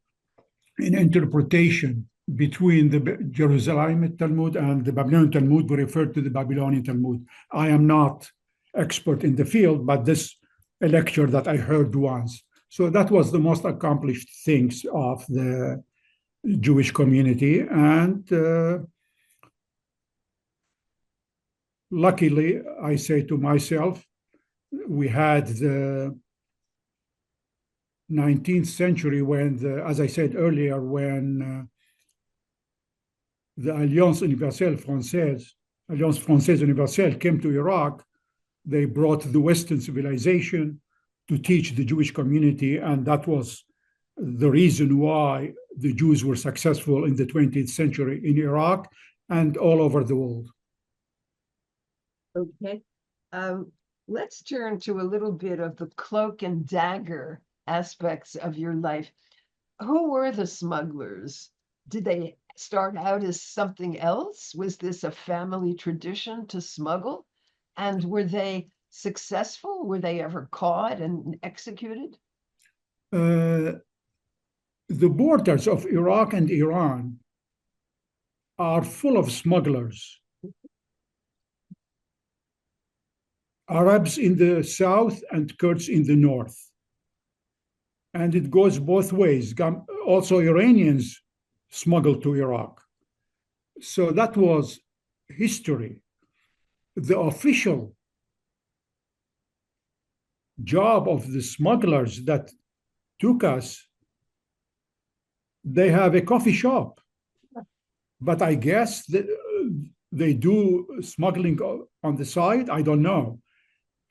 [SPEAKER 3] in interpretation between the Jerusalem Talmud and the Babylonian Talmud, we refer to the Babylonian Talmud. I am not expert in the field, but this a lecture that I heard once. So that was the most accomplished things of the Jewish community. And luckily, I say to myself, we had the 19th century when, as I said earlier, when the Alliance Française Universelle came to Iraq, they brought the Western civilization to teach the Jewish community, and that was the reason why the Jews were successful in the 20th century in Iraq and all over the world.
[SPEAKER 4] Okay. Let's turn to a little bit of the cloak and dagger aspects of your life. Who were the smugglers? Did they start out as something else? Was this a family tradition to smuggle? And were they successful? Were they ever caught and executed?
[SPEAKER 3] The borders of Iraq and Iran are full of smugglers. Arabs in the south and Kurds in the north. And it goes both ways. Also, Iranians smuggled to Iraq. So that was history. The official job of the smugglers that took us, they have a coffee shop. But I guess that they do smuggling on the side. I don't know.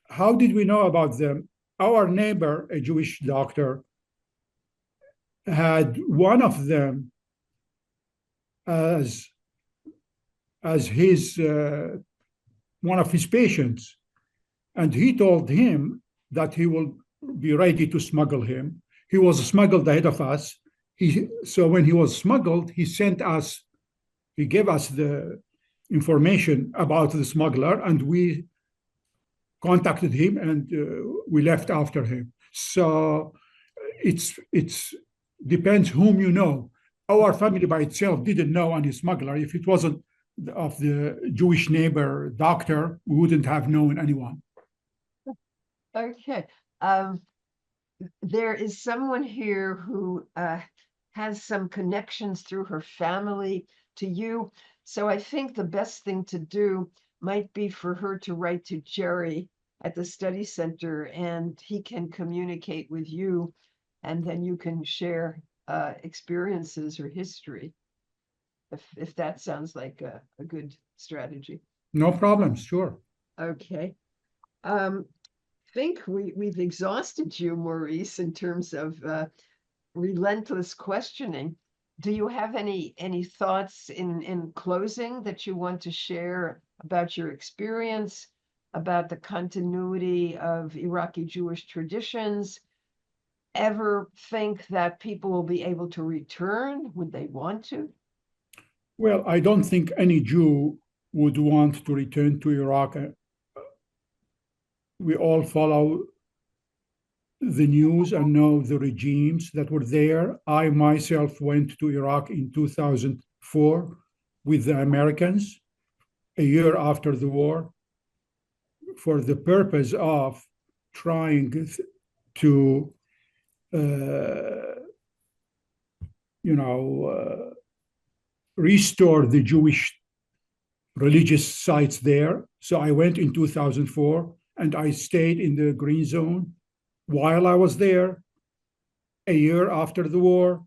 [SPEAKER 3] How did we know about them? Our neighbor, a Jewish doctor, had one of them as his one of his patients, and he told him that he will be ready to smuggle him. He was smuggled ahead of us. So when he was smuggled, he gave us the information about the smuggler, and we contacted him, and we left after him. So it's depends whom you know. Our family by itself didn't know any smuggler. If it wasn't of the Jewish neighbor doctor, we wouldn't have known anyone.
[SPEAKER 4] Okay. There is someone here who has some connections through her family to you. So I think the best thing to do might be for her to write to Jerry at the study center, and he can communicate with you, and then you can share experiences or history, if that sounds like a good strategy.
[SPEAKER 3] No problem, sure.
[SPEAKER 4] Okay. Think we've exhausted you, Maurice, in terms of relentless questioning. Do you have any thoughts in closing that you want to share about your experience, about the continuity of Iraqi Jewish traditions? Ever think that people will be able to return? Would they want to?
[SPEAKER 3] Well, I don't think any Jew would want to return to Iraq. We all follow the news and know the regimes that were there. I myself went to Iraq in 2004 with the Americans, a year after the war, for the purpose of trying to, restore the Jewish religious sites there. So I went in 2004 and I stayed in the green zone while I was there. A year after the war,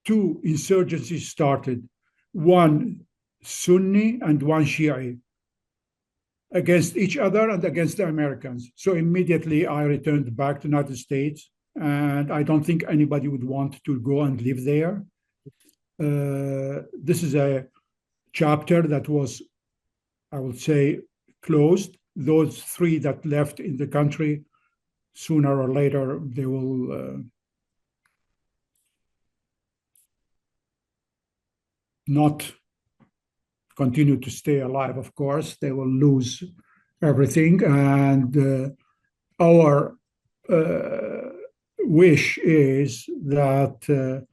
[SPEAKER 3] two insurgencies started, one Sunni and one Shi'i, against each other and against the Americans. So immediately I returned back to the United States, and I don't think anybody would want to go and live there. This is a chapter that was, I would say, closed. Those three that left in the country, sooner or later, they will not continue to stay alive, of course. They will lose everything. And our wish is that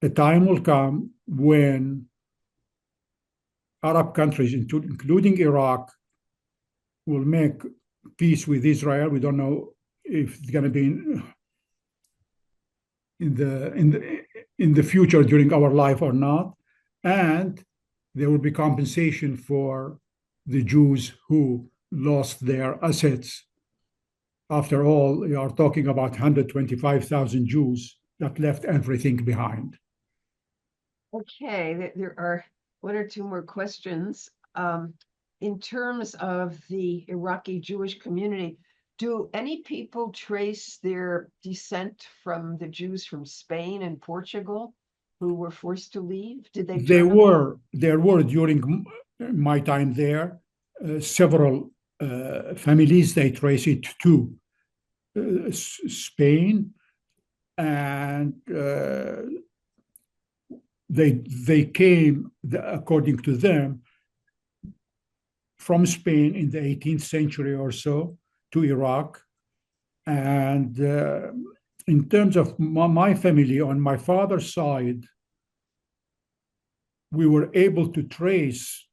[SPEAKER 3] a time will come when Arab countries, including Iraq, will make peace with Israel. We don't know if it's going to be in the future during our life or not. And there will be compensation for the Jews who lost their assets. After all, we are talking about 125,000 Jews that left everything behind.
[SPEAKER 4] Okay, there are one or two more questions. In terms of the Iraqi Jewish community, do any people trace their descent from the Jews from Spain and Portugal who were forced to leave? Did they?
[SPEAKER 3] There were during my time there several families. They trace it to Spain, and they came, according to them, from Spain in the 18th century or so to Iraq. And in terms of my family, on my father's side, we were able to trace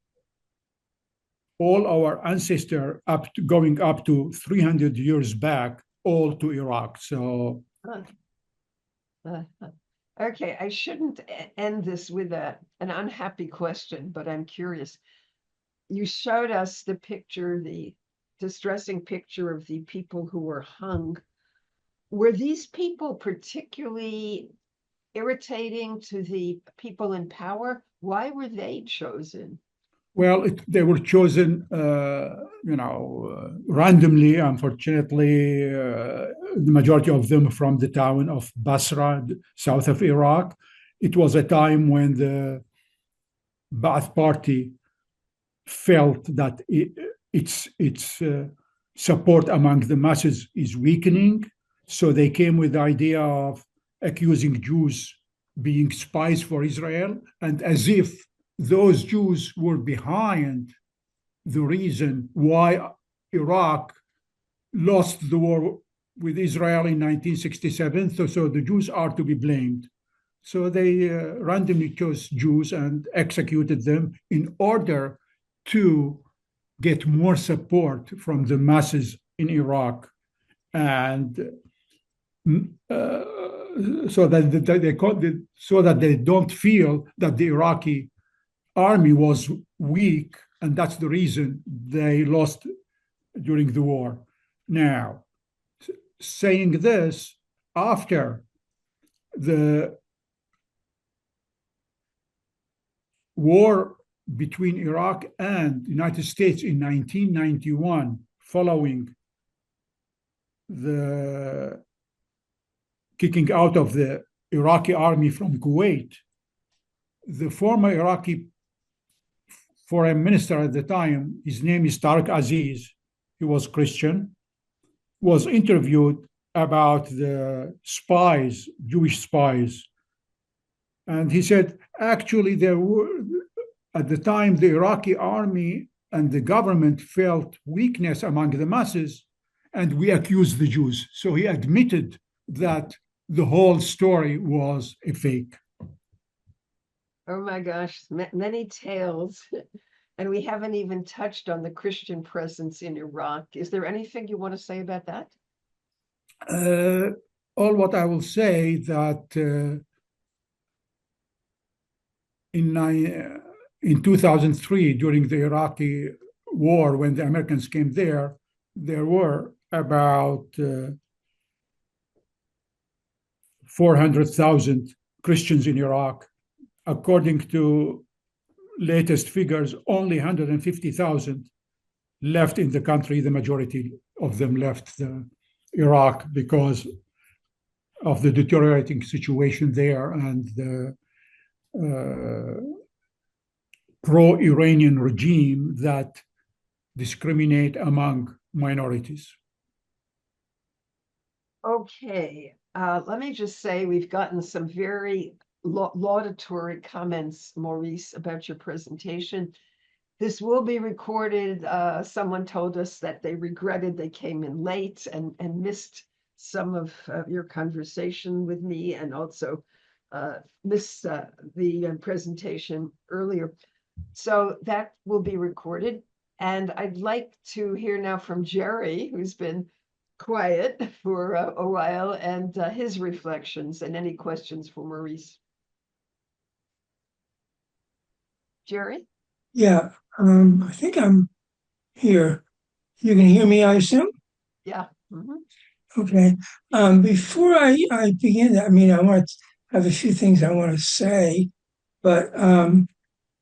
[SPEAKER 3] all our ancestors going up to 300 years back, all to Iraq. So.
[SPEAKER 4] Okay, I shouldn't end this with an unhappy question, but I'm curious. You showed us the picture, the distressing picture of the people who were hung. Were these people particularly irritating to the people in power? Why were they chosen?
[SPEAKER 3] Well, they were chosen, randomly. Unfortunately, the majority of them from the town of Basra, south of Iraq. It was a time when the Ba'ath Party felt that its support among the masses is weakening. So they came with the idea of accusing Jews being spies for Israel, and as if those Jews were behind the reason why Iraq lost the war with Israel in 1967. So the Jews are to be blamed. So they randomly chose Jews and executed them in order to get more support from the masses in Iraq, and so that they don't feel that the Iraqi army was weak, and that's the reason they lost during the war. Now, saying this, after the war between Iraq and the United States in 1991, following the kicking out of the Iraqi army from Kuwait, the former Iraqi foreign minister at the time, his name is Tariq Aziz, he was Christian, was interviewed about the spies, Jewish spies. And he said, actually, there were, at the time, the Iraqi army and the government felt weakness among the masses, and we accused the Jews. So he admitted that the whole story was a fake.
[SPEAKER 4] Oh my gosh, many tales. And we haven't even touched on the Christian presence in Iraq. Is there anything you want to say about that?
[SPEAKER 3] All what I will say that in 2003, during the Iraqi war, when the Americans came there were about 400,000 Christians in Iraq. According to latest figures, only 150,000 left in the country. The majority of them left Iraq because of the deteriorating situation there and the pro-Iranian regime that discriminate among minorities.
[SPEAKER 4] Okay, let me just say we've gotten some very laudatory comments, Maurice, about your presentation. This will be recorded. Someone told us that they regretted they came in late and missed some of your conversation with me, and also missed the presentation earlier. So that will be recorded. And I'd like to hear now from Jerry, who's been quiet for a while, and his reflections and any questions for Maurice. Jerry?
[SPEAKER 1] Yeah, I think I'm here. You can hear me, I assume?
[SPEAKER 4] Yeah. Mm-hmm.
[SPEAKER 1] Okay. Before I begin, I mean, I want to have a few things I want to say, but I'm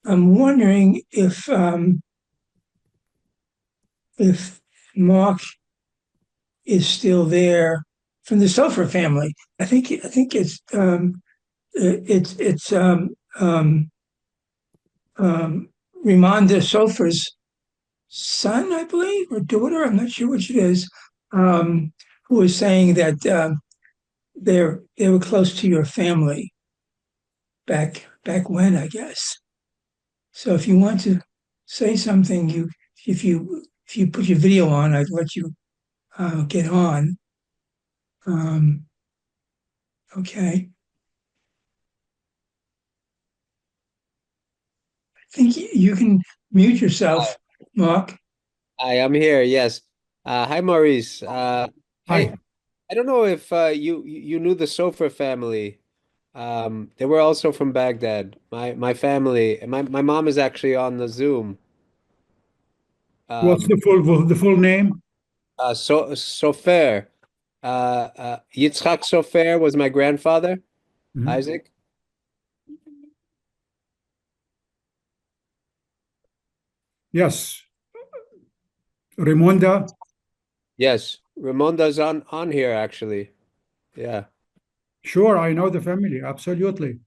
[SPEAKER 1] wondering if Mark is still there from the Sofer family. I think it's Ramonda Sofer's son, I believe, or daughter. I'm not sure which it is. Who was saying that they were close to your family back when, I guess. So if you want to say something, if you put your video on, I'd let you get on. Okay. I think you can mute yourself, Mark.
[SPEAKER 5] Hi, I'm here. Yes. Hi, Maurice.
[SPEAKER 3] Hi.
[SPEAKER 5] I don't know if you knew the Sofer family. They were also from Baghdad. My family. My mom is actually on the Zoom.
[SPEAKER 3] What's the full name?
[SPEAKER 5] Sofer. Yitzhak Sofer was my grandfather.
[SPEAKER 3] Mhm.
[SPEAKER 5] Isaac.
[SPEAKER 3] Yes. Raimonda?
[SPEAKER 5] Yes. Raimonda's on here actually. Yeah.
[SPEAKER 3] Sure, I know the family, absolutely.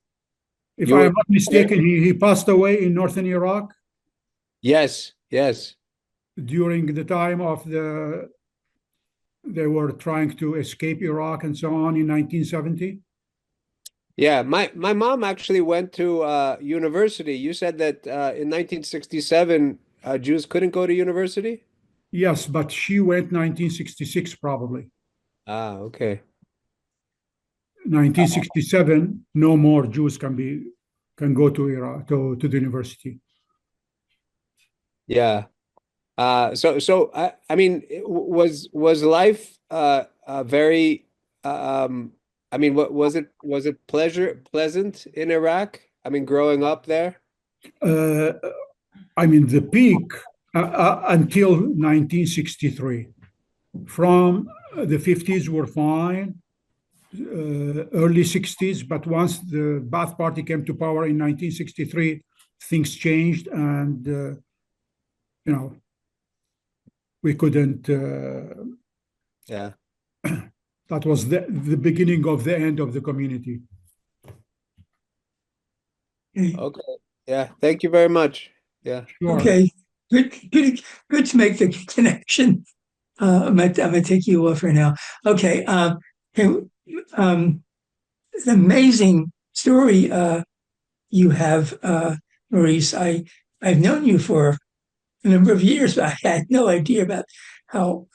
[SPEAKER 3] If
[SPEAKER 5] You
[SPEAKER 3] I
[SPEAKER 5] were
[SPEAKER 3] am not mistaken, he passed away in northern Iraq
[SPEAKER 5] Yes.
[SPEAKER 3] during the time of they were trying to escape Iraq and so on in 1970.
[SPEAKER 5] Yeah, my mom actually went to university. You said that in 1967 Jews couldn't go to university?
[SPEAKER 3] Yes, but she went 1966 probably.
[SPEAKER 5] Ah, okay.
[SPEAKER 3] 1967, no more Jews can go to Iraq to the university.
[SPEAKER 5] Yeah. So I mean, was life very I mean, what was it pleasant in Iraq? I mean, growing up there?
[SPEAKER 3] Uh, I mean, the peak until 1963. From the 50s were fine, early 60s, but once the Ba'ath Party came to power in 1963, things changed, and we couldn't.
[SPEAKER 5] Yeah.
[SPEAKER 3] That was the beginning of the end of the community.
[SPEAKER 5] Okay. Yeah. Thank you very much. Yeah.
[SPEAKER 3] Sure.
[SPEAKER 1] Okay. Good to make the connection. I'm gonna take you off for now. Okay. It's an amazing story you have, Maurice. I've known you for a number of years, but I had no idea about how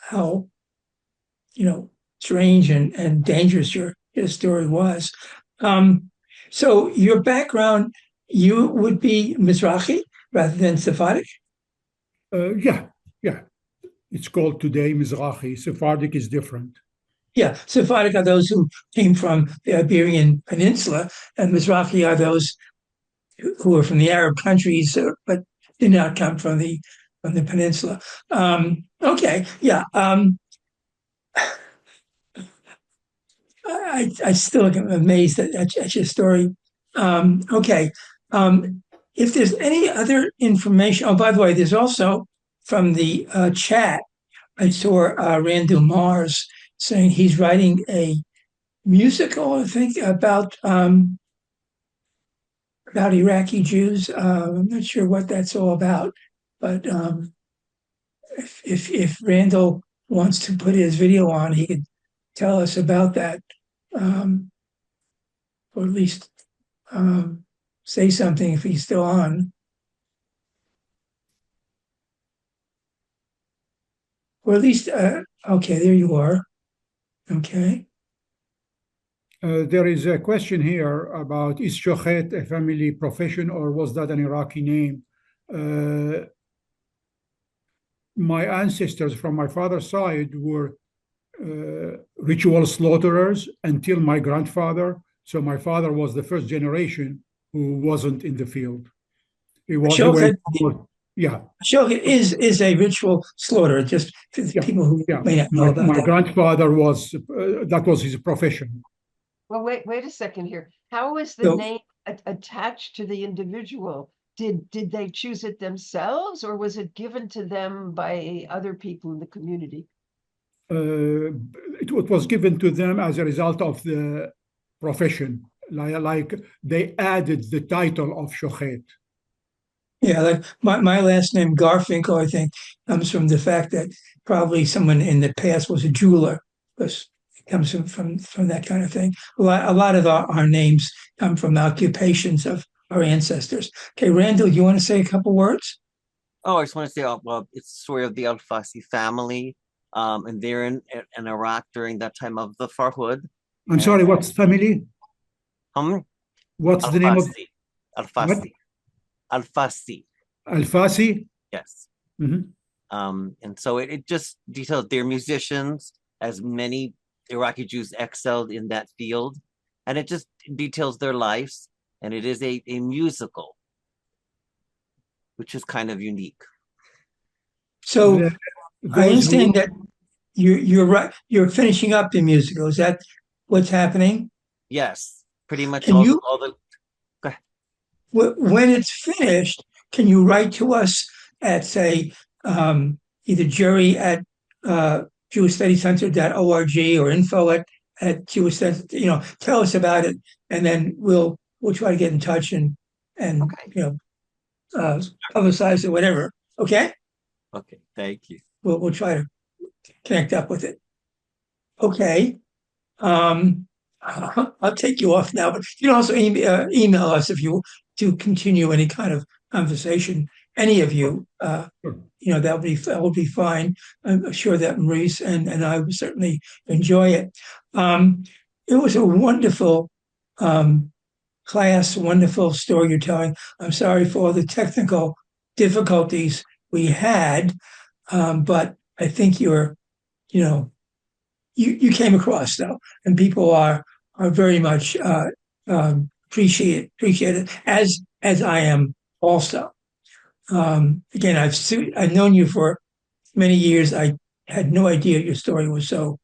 [SPEAKER 1] strange and dangerous your story was. So your background, you would be Mizrahi rather than Sephardic?
[SPEAKER 3] Yeah. It's called today Mizrahi. Sephardic is different.
[SPEAKER 1] Yeah, Sephardic are those who came from the Iberian Peninsula, and Mizrahi are those who are from the Arab countries, but did not come from the peninsula. Okay, yeah. I still am amazed at your story. Okay. If there's any other information, oh, by the way, there's also from the chat, I saw Randall Mars saying he's writing a musical, I think, about Iraqi Jews. I'm not sure what that's all about, but if Randall wants to put his video on, he could tell us about that, or at least say something if he's still on. Or at least, okay, there you are. Okay.
[SPEAKER 3] There is a question here about, is Shohet a family profession or was that an Iraqi name? My ancestors from my father's side were ritual slaughterers until my grandfather. So my father was the first generation who wasn't in the field.
[SPEAKER 1] Shohet is a ritual slaughter, just for the people who may not know about
[SPEAKER 3] my
[SPEAKER 1] that.
[SPEAKER 3] grandfather was, that was his profession.
[SPEAKER 4] Well, wait a second here. How was the name attached to the individual? Did they choose it themselves, or was it given to them by other people in the community?
[SPEAKER 3] It was given to them as a result of the profession. Like they added the title of Shohet.
[SPEAKER 1] Yeah, like my last name, Garfinkel, I think, comes from the fact that probably someone in the past was a jeweler, because it comes from that kind of thing. A lot of our names come from occupations of our ancestors. Okay, Randall, you want to say a couple words?
[SPEAKER 6] Oh, I just want to say, well, it's the story of the Al-Fasi family, and they're in Iraq during that time of the Farhud.
[SPEAKER 3] I'm sorry, what's family? What's the name of
[SPEAKER 6] Al-Fasi? Al-Fasi.
[SPEAKER 3] Al-Fasi?
[SPEAKER 6] Yes.
[SPEAKER 3] Mm-hmm.
[SPEAKER 6] And so it just details they're musicians, as many Iraqi Jews excelled in that field, and it just details their lives, and it is a musical, which is kind of unique.
[SPEAKER 1] So I understand that you're right. You're finishing up the musical. Is that what's happening?
[SPEAKER 6] Yes, pretty much.
[SPEAKER 1] When it's finished, can you write to us at, say, either Jerry at JewishStudiesCenter.org or info at Jewish Studies, tell us about it, and then we'll try to get in touch and publicize it, whatever. Okay.
[SPEAKER 6] Okay. Thank you.
[SPEAKER 1] We'll try to connect up with it. Okay. I'll take you off now, but you can also email us if you to continue any kind of conversation any of you,
[SPEAKER 3] Sure.
[SPEAKER 1] that would be fine. I'm sure that Maurice and I would certainly enjoy it. It was a wonderful class, wonderful story you're telling. I'm sorry for all the technical difficulties we had, but I think you came across though, and people are very much appreciate it as I am also. Again, I've known you for many years. I had no idea your story was so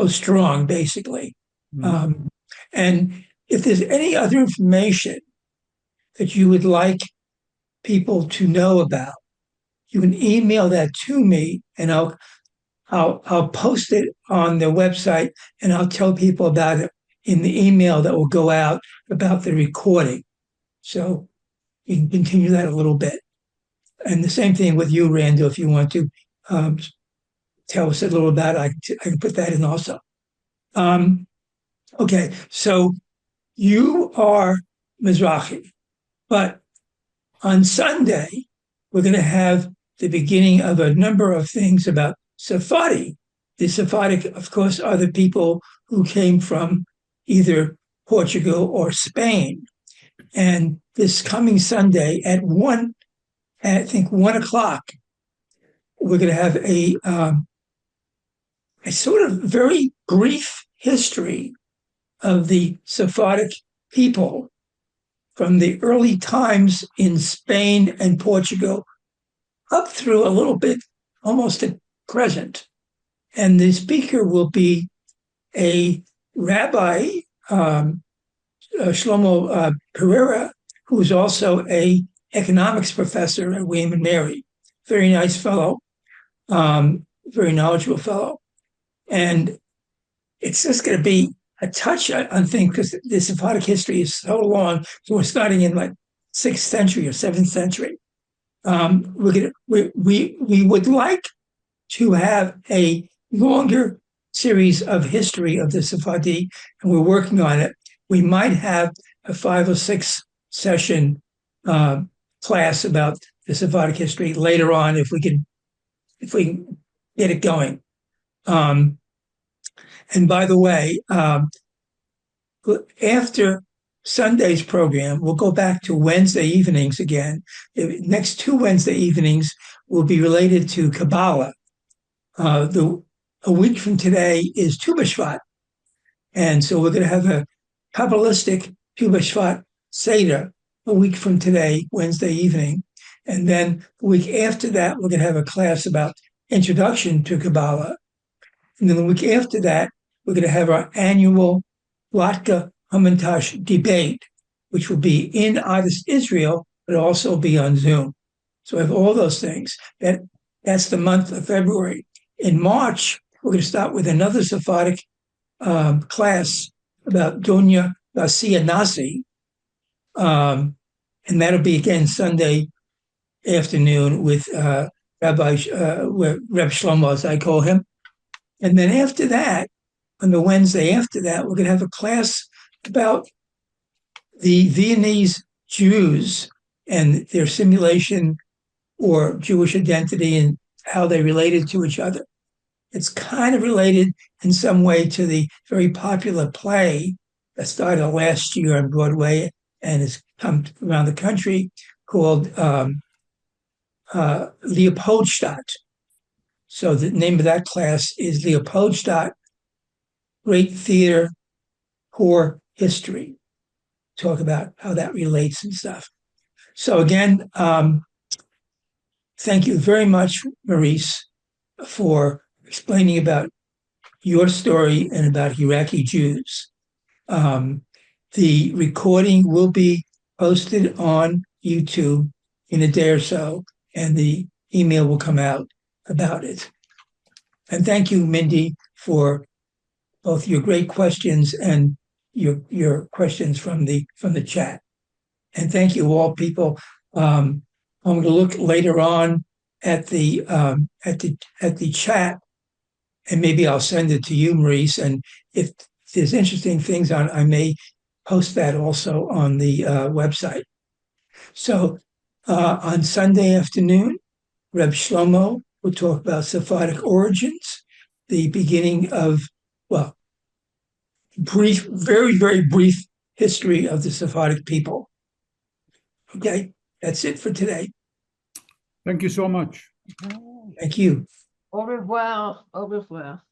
[SPEAKER 1] strong, basically.
[SPEAKER 3] Mm.
[SPEAKER 1] And if there's any other information that you would like people to know about, you can email that to me, and I'll post it on the website, and I'll tell people about it in the email that will go out about the recording. So you can continue that a little bit. And the same thing with you, Randall, if you want to tell us a little about it, I can put that in also. Okay, so you are Mizrahi, but on Sunday, we're going to have the beginning of a number of things about Sephardi. The Sephardic, of course, are the people who came from either Portugal or Spain. And this coming Sunday at 1 o'clock, we're going to have a sort of very brief history of the Sephardic people from the early times in Spain and Portugal up through a little bit, almost to present. And the speaker will be a rabbi, Shlomo Pereira, who is also a economics professor at William and Mary. Very nice fellow, very knowledgeable fellow. And it's just going to be a touch on things because the Sephardic history is so long. So we're starting in like 6th century or 7th century. We would like to have a longer series of history of the Sephardi, and we're working on it. We might have a 5 or 6 session class about the Sephardic history later on if we can get it going. And by the way, after Sunday's program, we'll go back to Wednesday evenings again. The next 2 Wednesday evenings will be related to Kabbalah. A week from today is Tu B'Shvat. And so we're going to have a Kabbalistic Tu B'Shvat Seder a week from today, Wednesday evening. And then the week after that, we're going to have a class about Introduction to Kabbalah. And then the week after that, we're going to have our annual Latka Hamantash debate, which will be in Addis, Israel, but also be on Zoom. So we have all those things. That's the month of February. In March, we're going to start with another Sephardic class about Donya Garcia Nasi. And that'll be again Sunday afternoon with Reb Shlomo, as I call him. And then after that, on the Wednesday after that, we're going to have a class about the Viennese Jews and their simulation or Jewish identity and how they related to each other. It's kind of related in some way to the very popular play that started last year on Broadway and has come around the country called Leopoldstadt. So the name of that class is Leopoldstadt, Great Theater, Poor History. Talk about how that relates and stuff. So again, thank you very much, Maurice, for explaining about your story and about Iraqi Jews. The recording will be posted on YouTube in a day or so, and the email will come out about it. And thank you, Mindy, for both your great questions and your questions from the chat. And thank you all, people. I'm going to look later on at the chat, and maybe I'll send it to you, Maurice. And if there's interesting things on, I may post that also on the website. So On Sunday afternoon, Reb Shlomo will talk about Sephardic origins, the beginning of, well, brief, very, very brief history of the Sephardic people. Okay, that's it for today.
[SPEAKER 3] Thank you so much.
[SPEAKER 1] Thank you.
[SPEAKER 4] Au revoir. Au revoir.